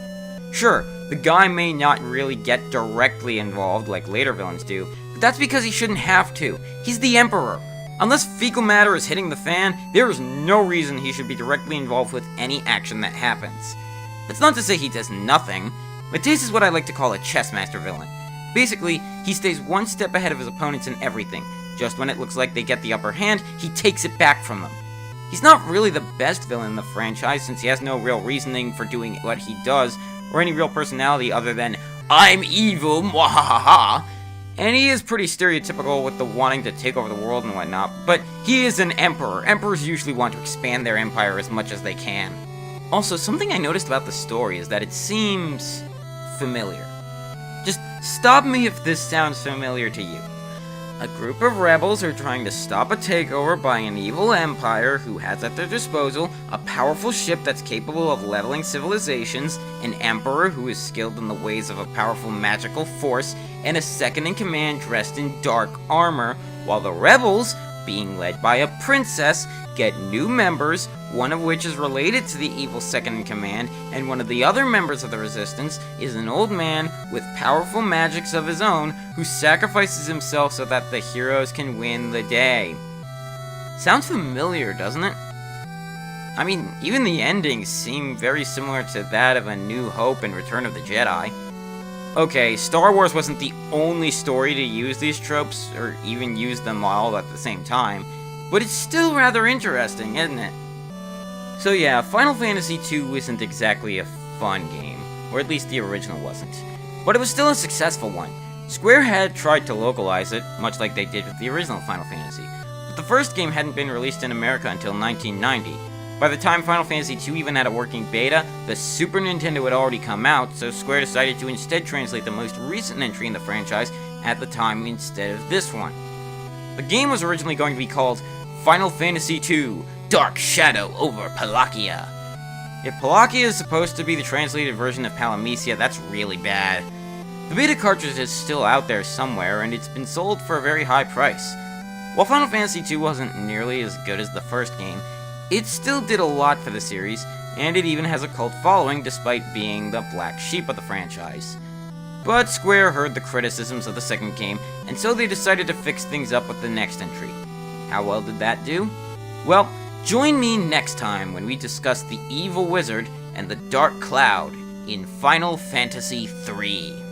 Sure, the guy may not really get directly involved like later villains do, but that's because he shouldn't have to. He's the Emperor. Unless fecal matter is hitting the fan, there is no reason he should be directly involved with any action that happens. That's not to say he does nothing. Mateus is what I like to call a chess master villain. Basically, he stays one step ahead of his opponents in everything. Just when it looks like they get the upper hand, he takes it back from them. He's not really the best villain in the franchise since he has no real reasoning for doing what he does, or any real personality other than, I'm evil, mwahaha. And he is pretty stereotypical with the wanting to take over the world and whatnot, but he is an emperor. Emperors usually want to expand their empire as much as they can. Also, something I noticed about the story is that it seems familiar. Just stop me if this sounds familiar to you. A group of rebels are trying to stop a takeover by an evil empire who has at their disposal a powerful ship that's capable of leveling civilizations, an emperor who is skilled in the ways of a powerful magical force, and a second-in-command dressed in dark armor, while the rebels, being led by a princess, get new members, one of which is related to the evil second-in-command, and one of the other members of the Resistance is an old man with powerful magics of his own who sacrifices himself so that the heroes can win the day. Sounds familiar, doesn't it? I mean, even the endings seem very similar to that of A New Hope and Return of the Jedi. Okay, Star Wars wasn't the only story to use these tropes, or even use them all at the same time, but it's still rather interesting, isn't it? So yeah, Final Fantasy II isn't exactly a fun game, or at least the original wasn't, but it was still a successful one. Square had tried to localize it, much like they did with the original Final Fantasy, but the first game hadn't been released in America until 1990. By the time Final Fantasy II even had a working beta, the Super Nintendo had already come out, so Square decided to instead translate the most recent entry in the franchise at the time instead of this one. The game was originally going to be called Final Fantasy II Dark Shadow over Palakia. If Palakia is supposed to be the translated version of Palamecia, that's really bad. The beta cartridge is still out there somewhere, and it's been sold for a very high price. While Final Fantasy II wasn't nearly as good as the first game, it still did a lot for the series, and it even has a cult following despite being the black sheep of the franchise. But Square heard the criticisms of the second game, and so they decided to fix things up with the next entry. How well did that do? Well, join me next time when we discuss the Evil Wizard and the Dark Cloud in Final Fantasy III.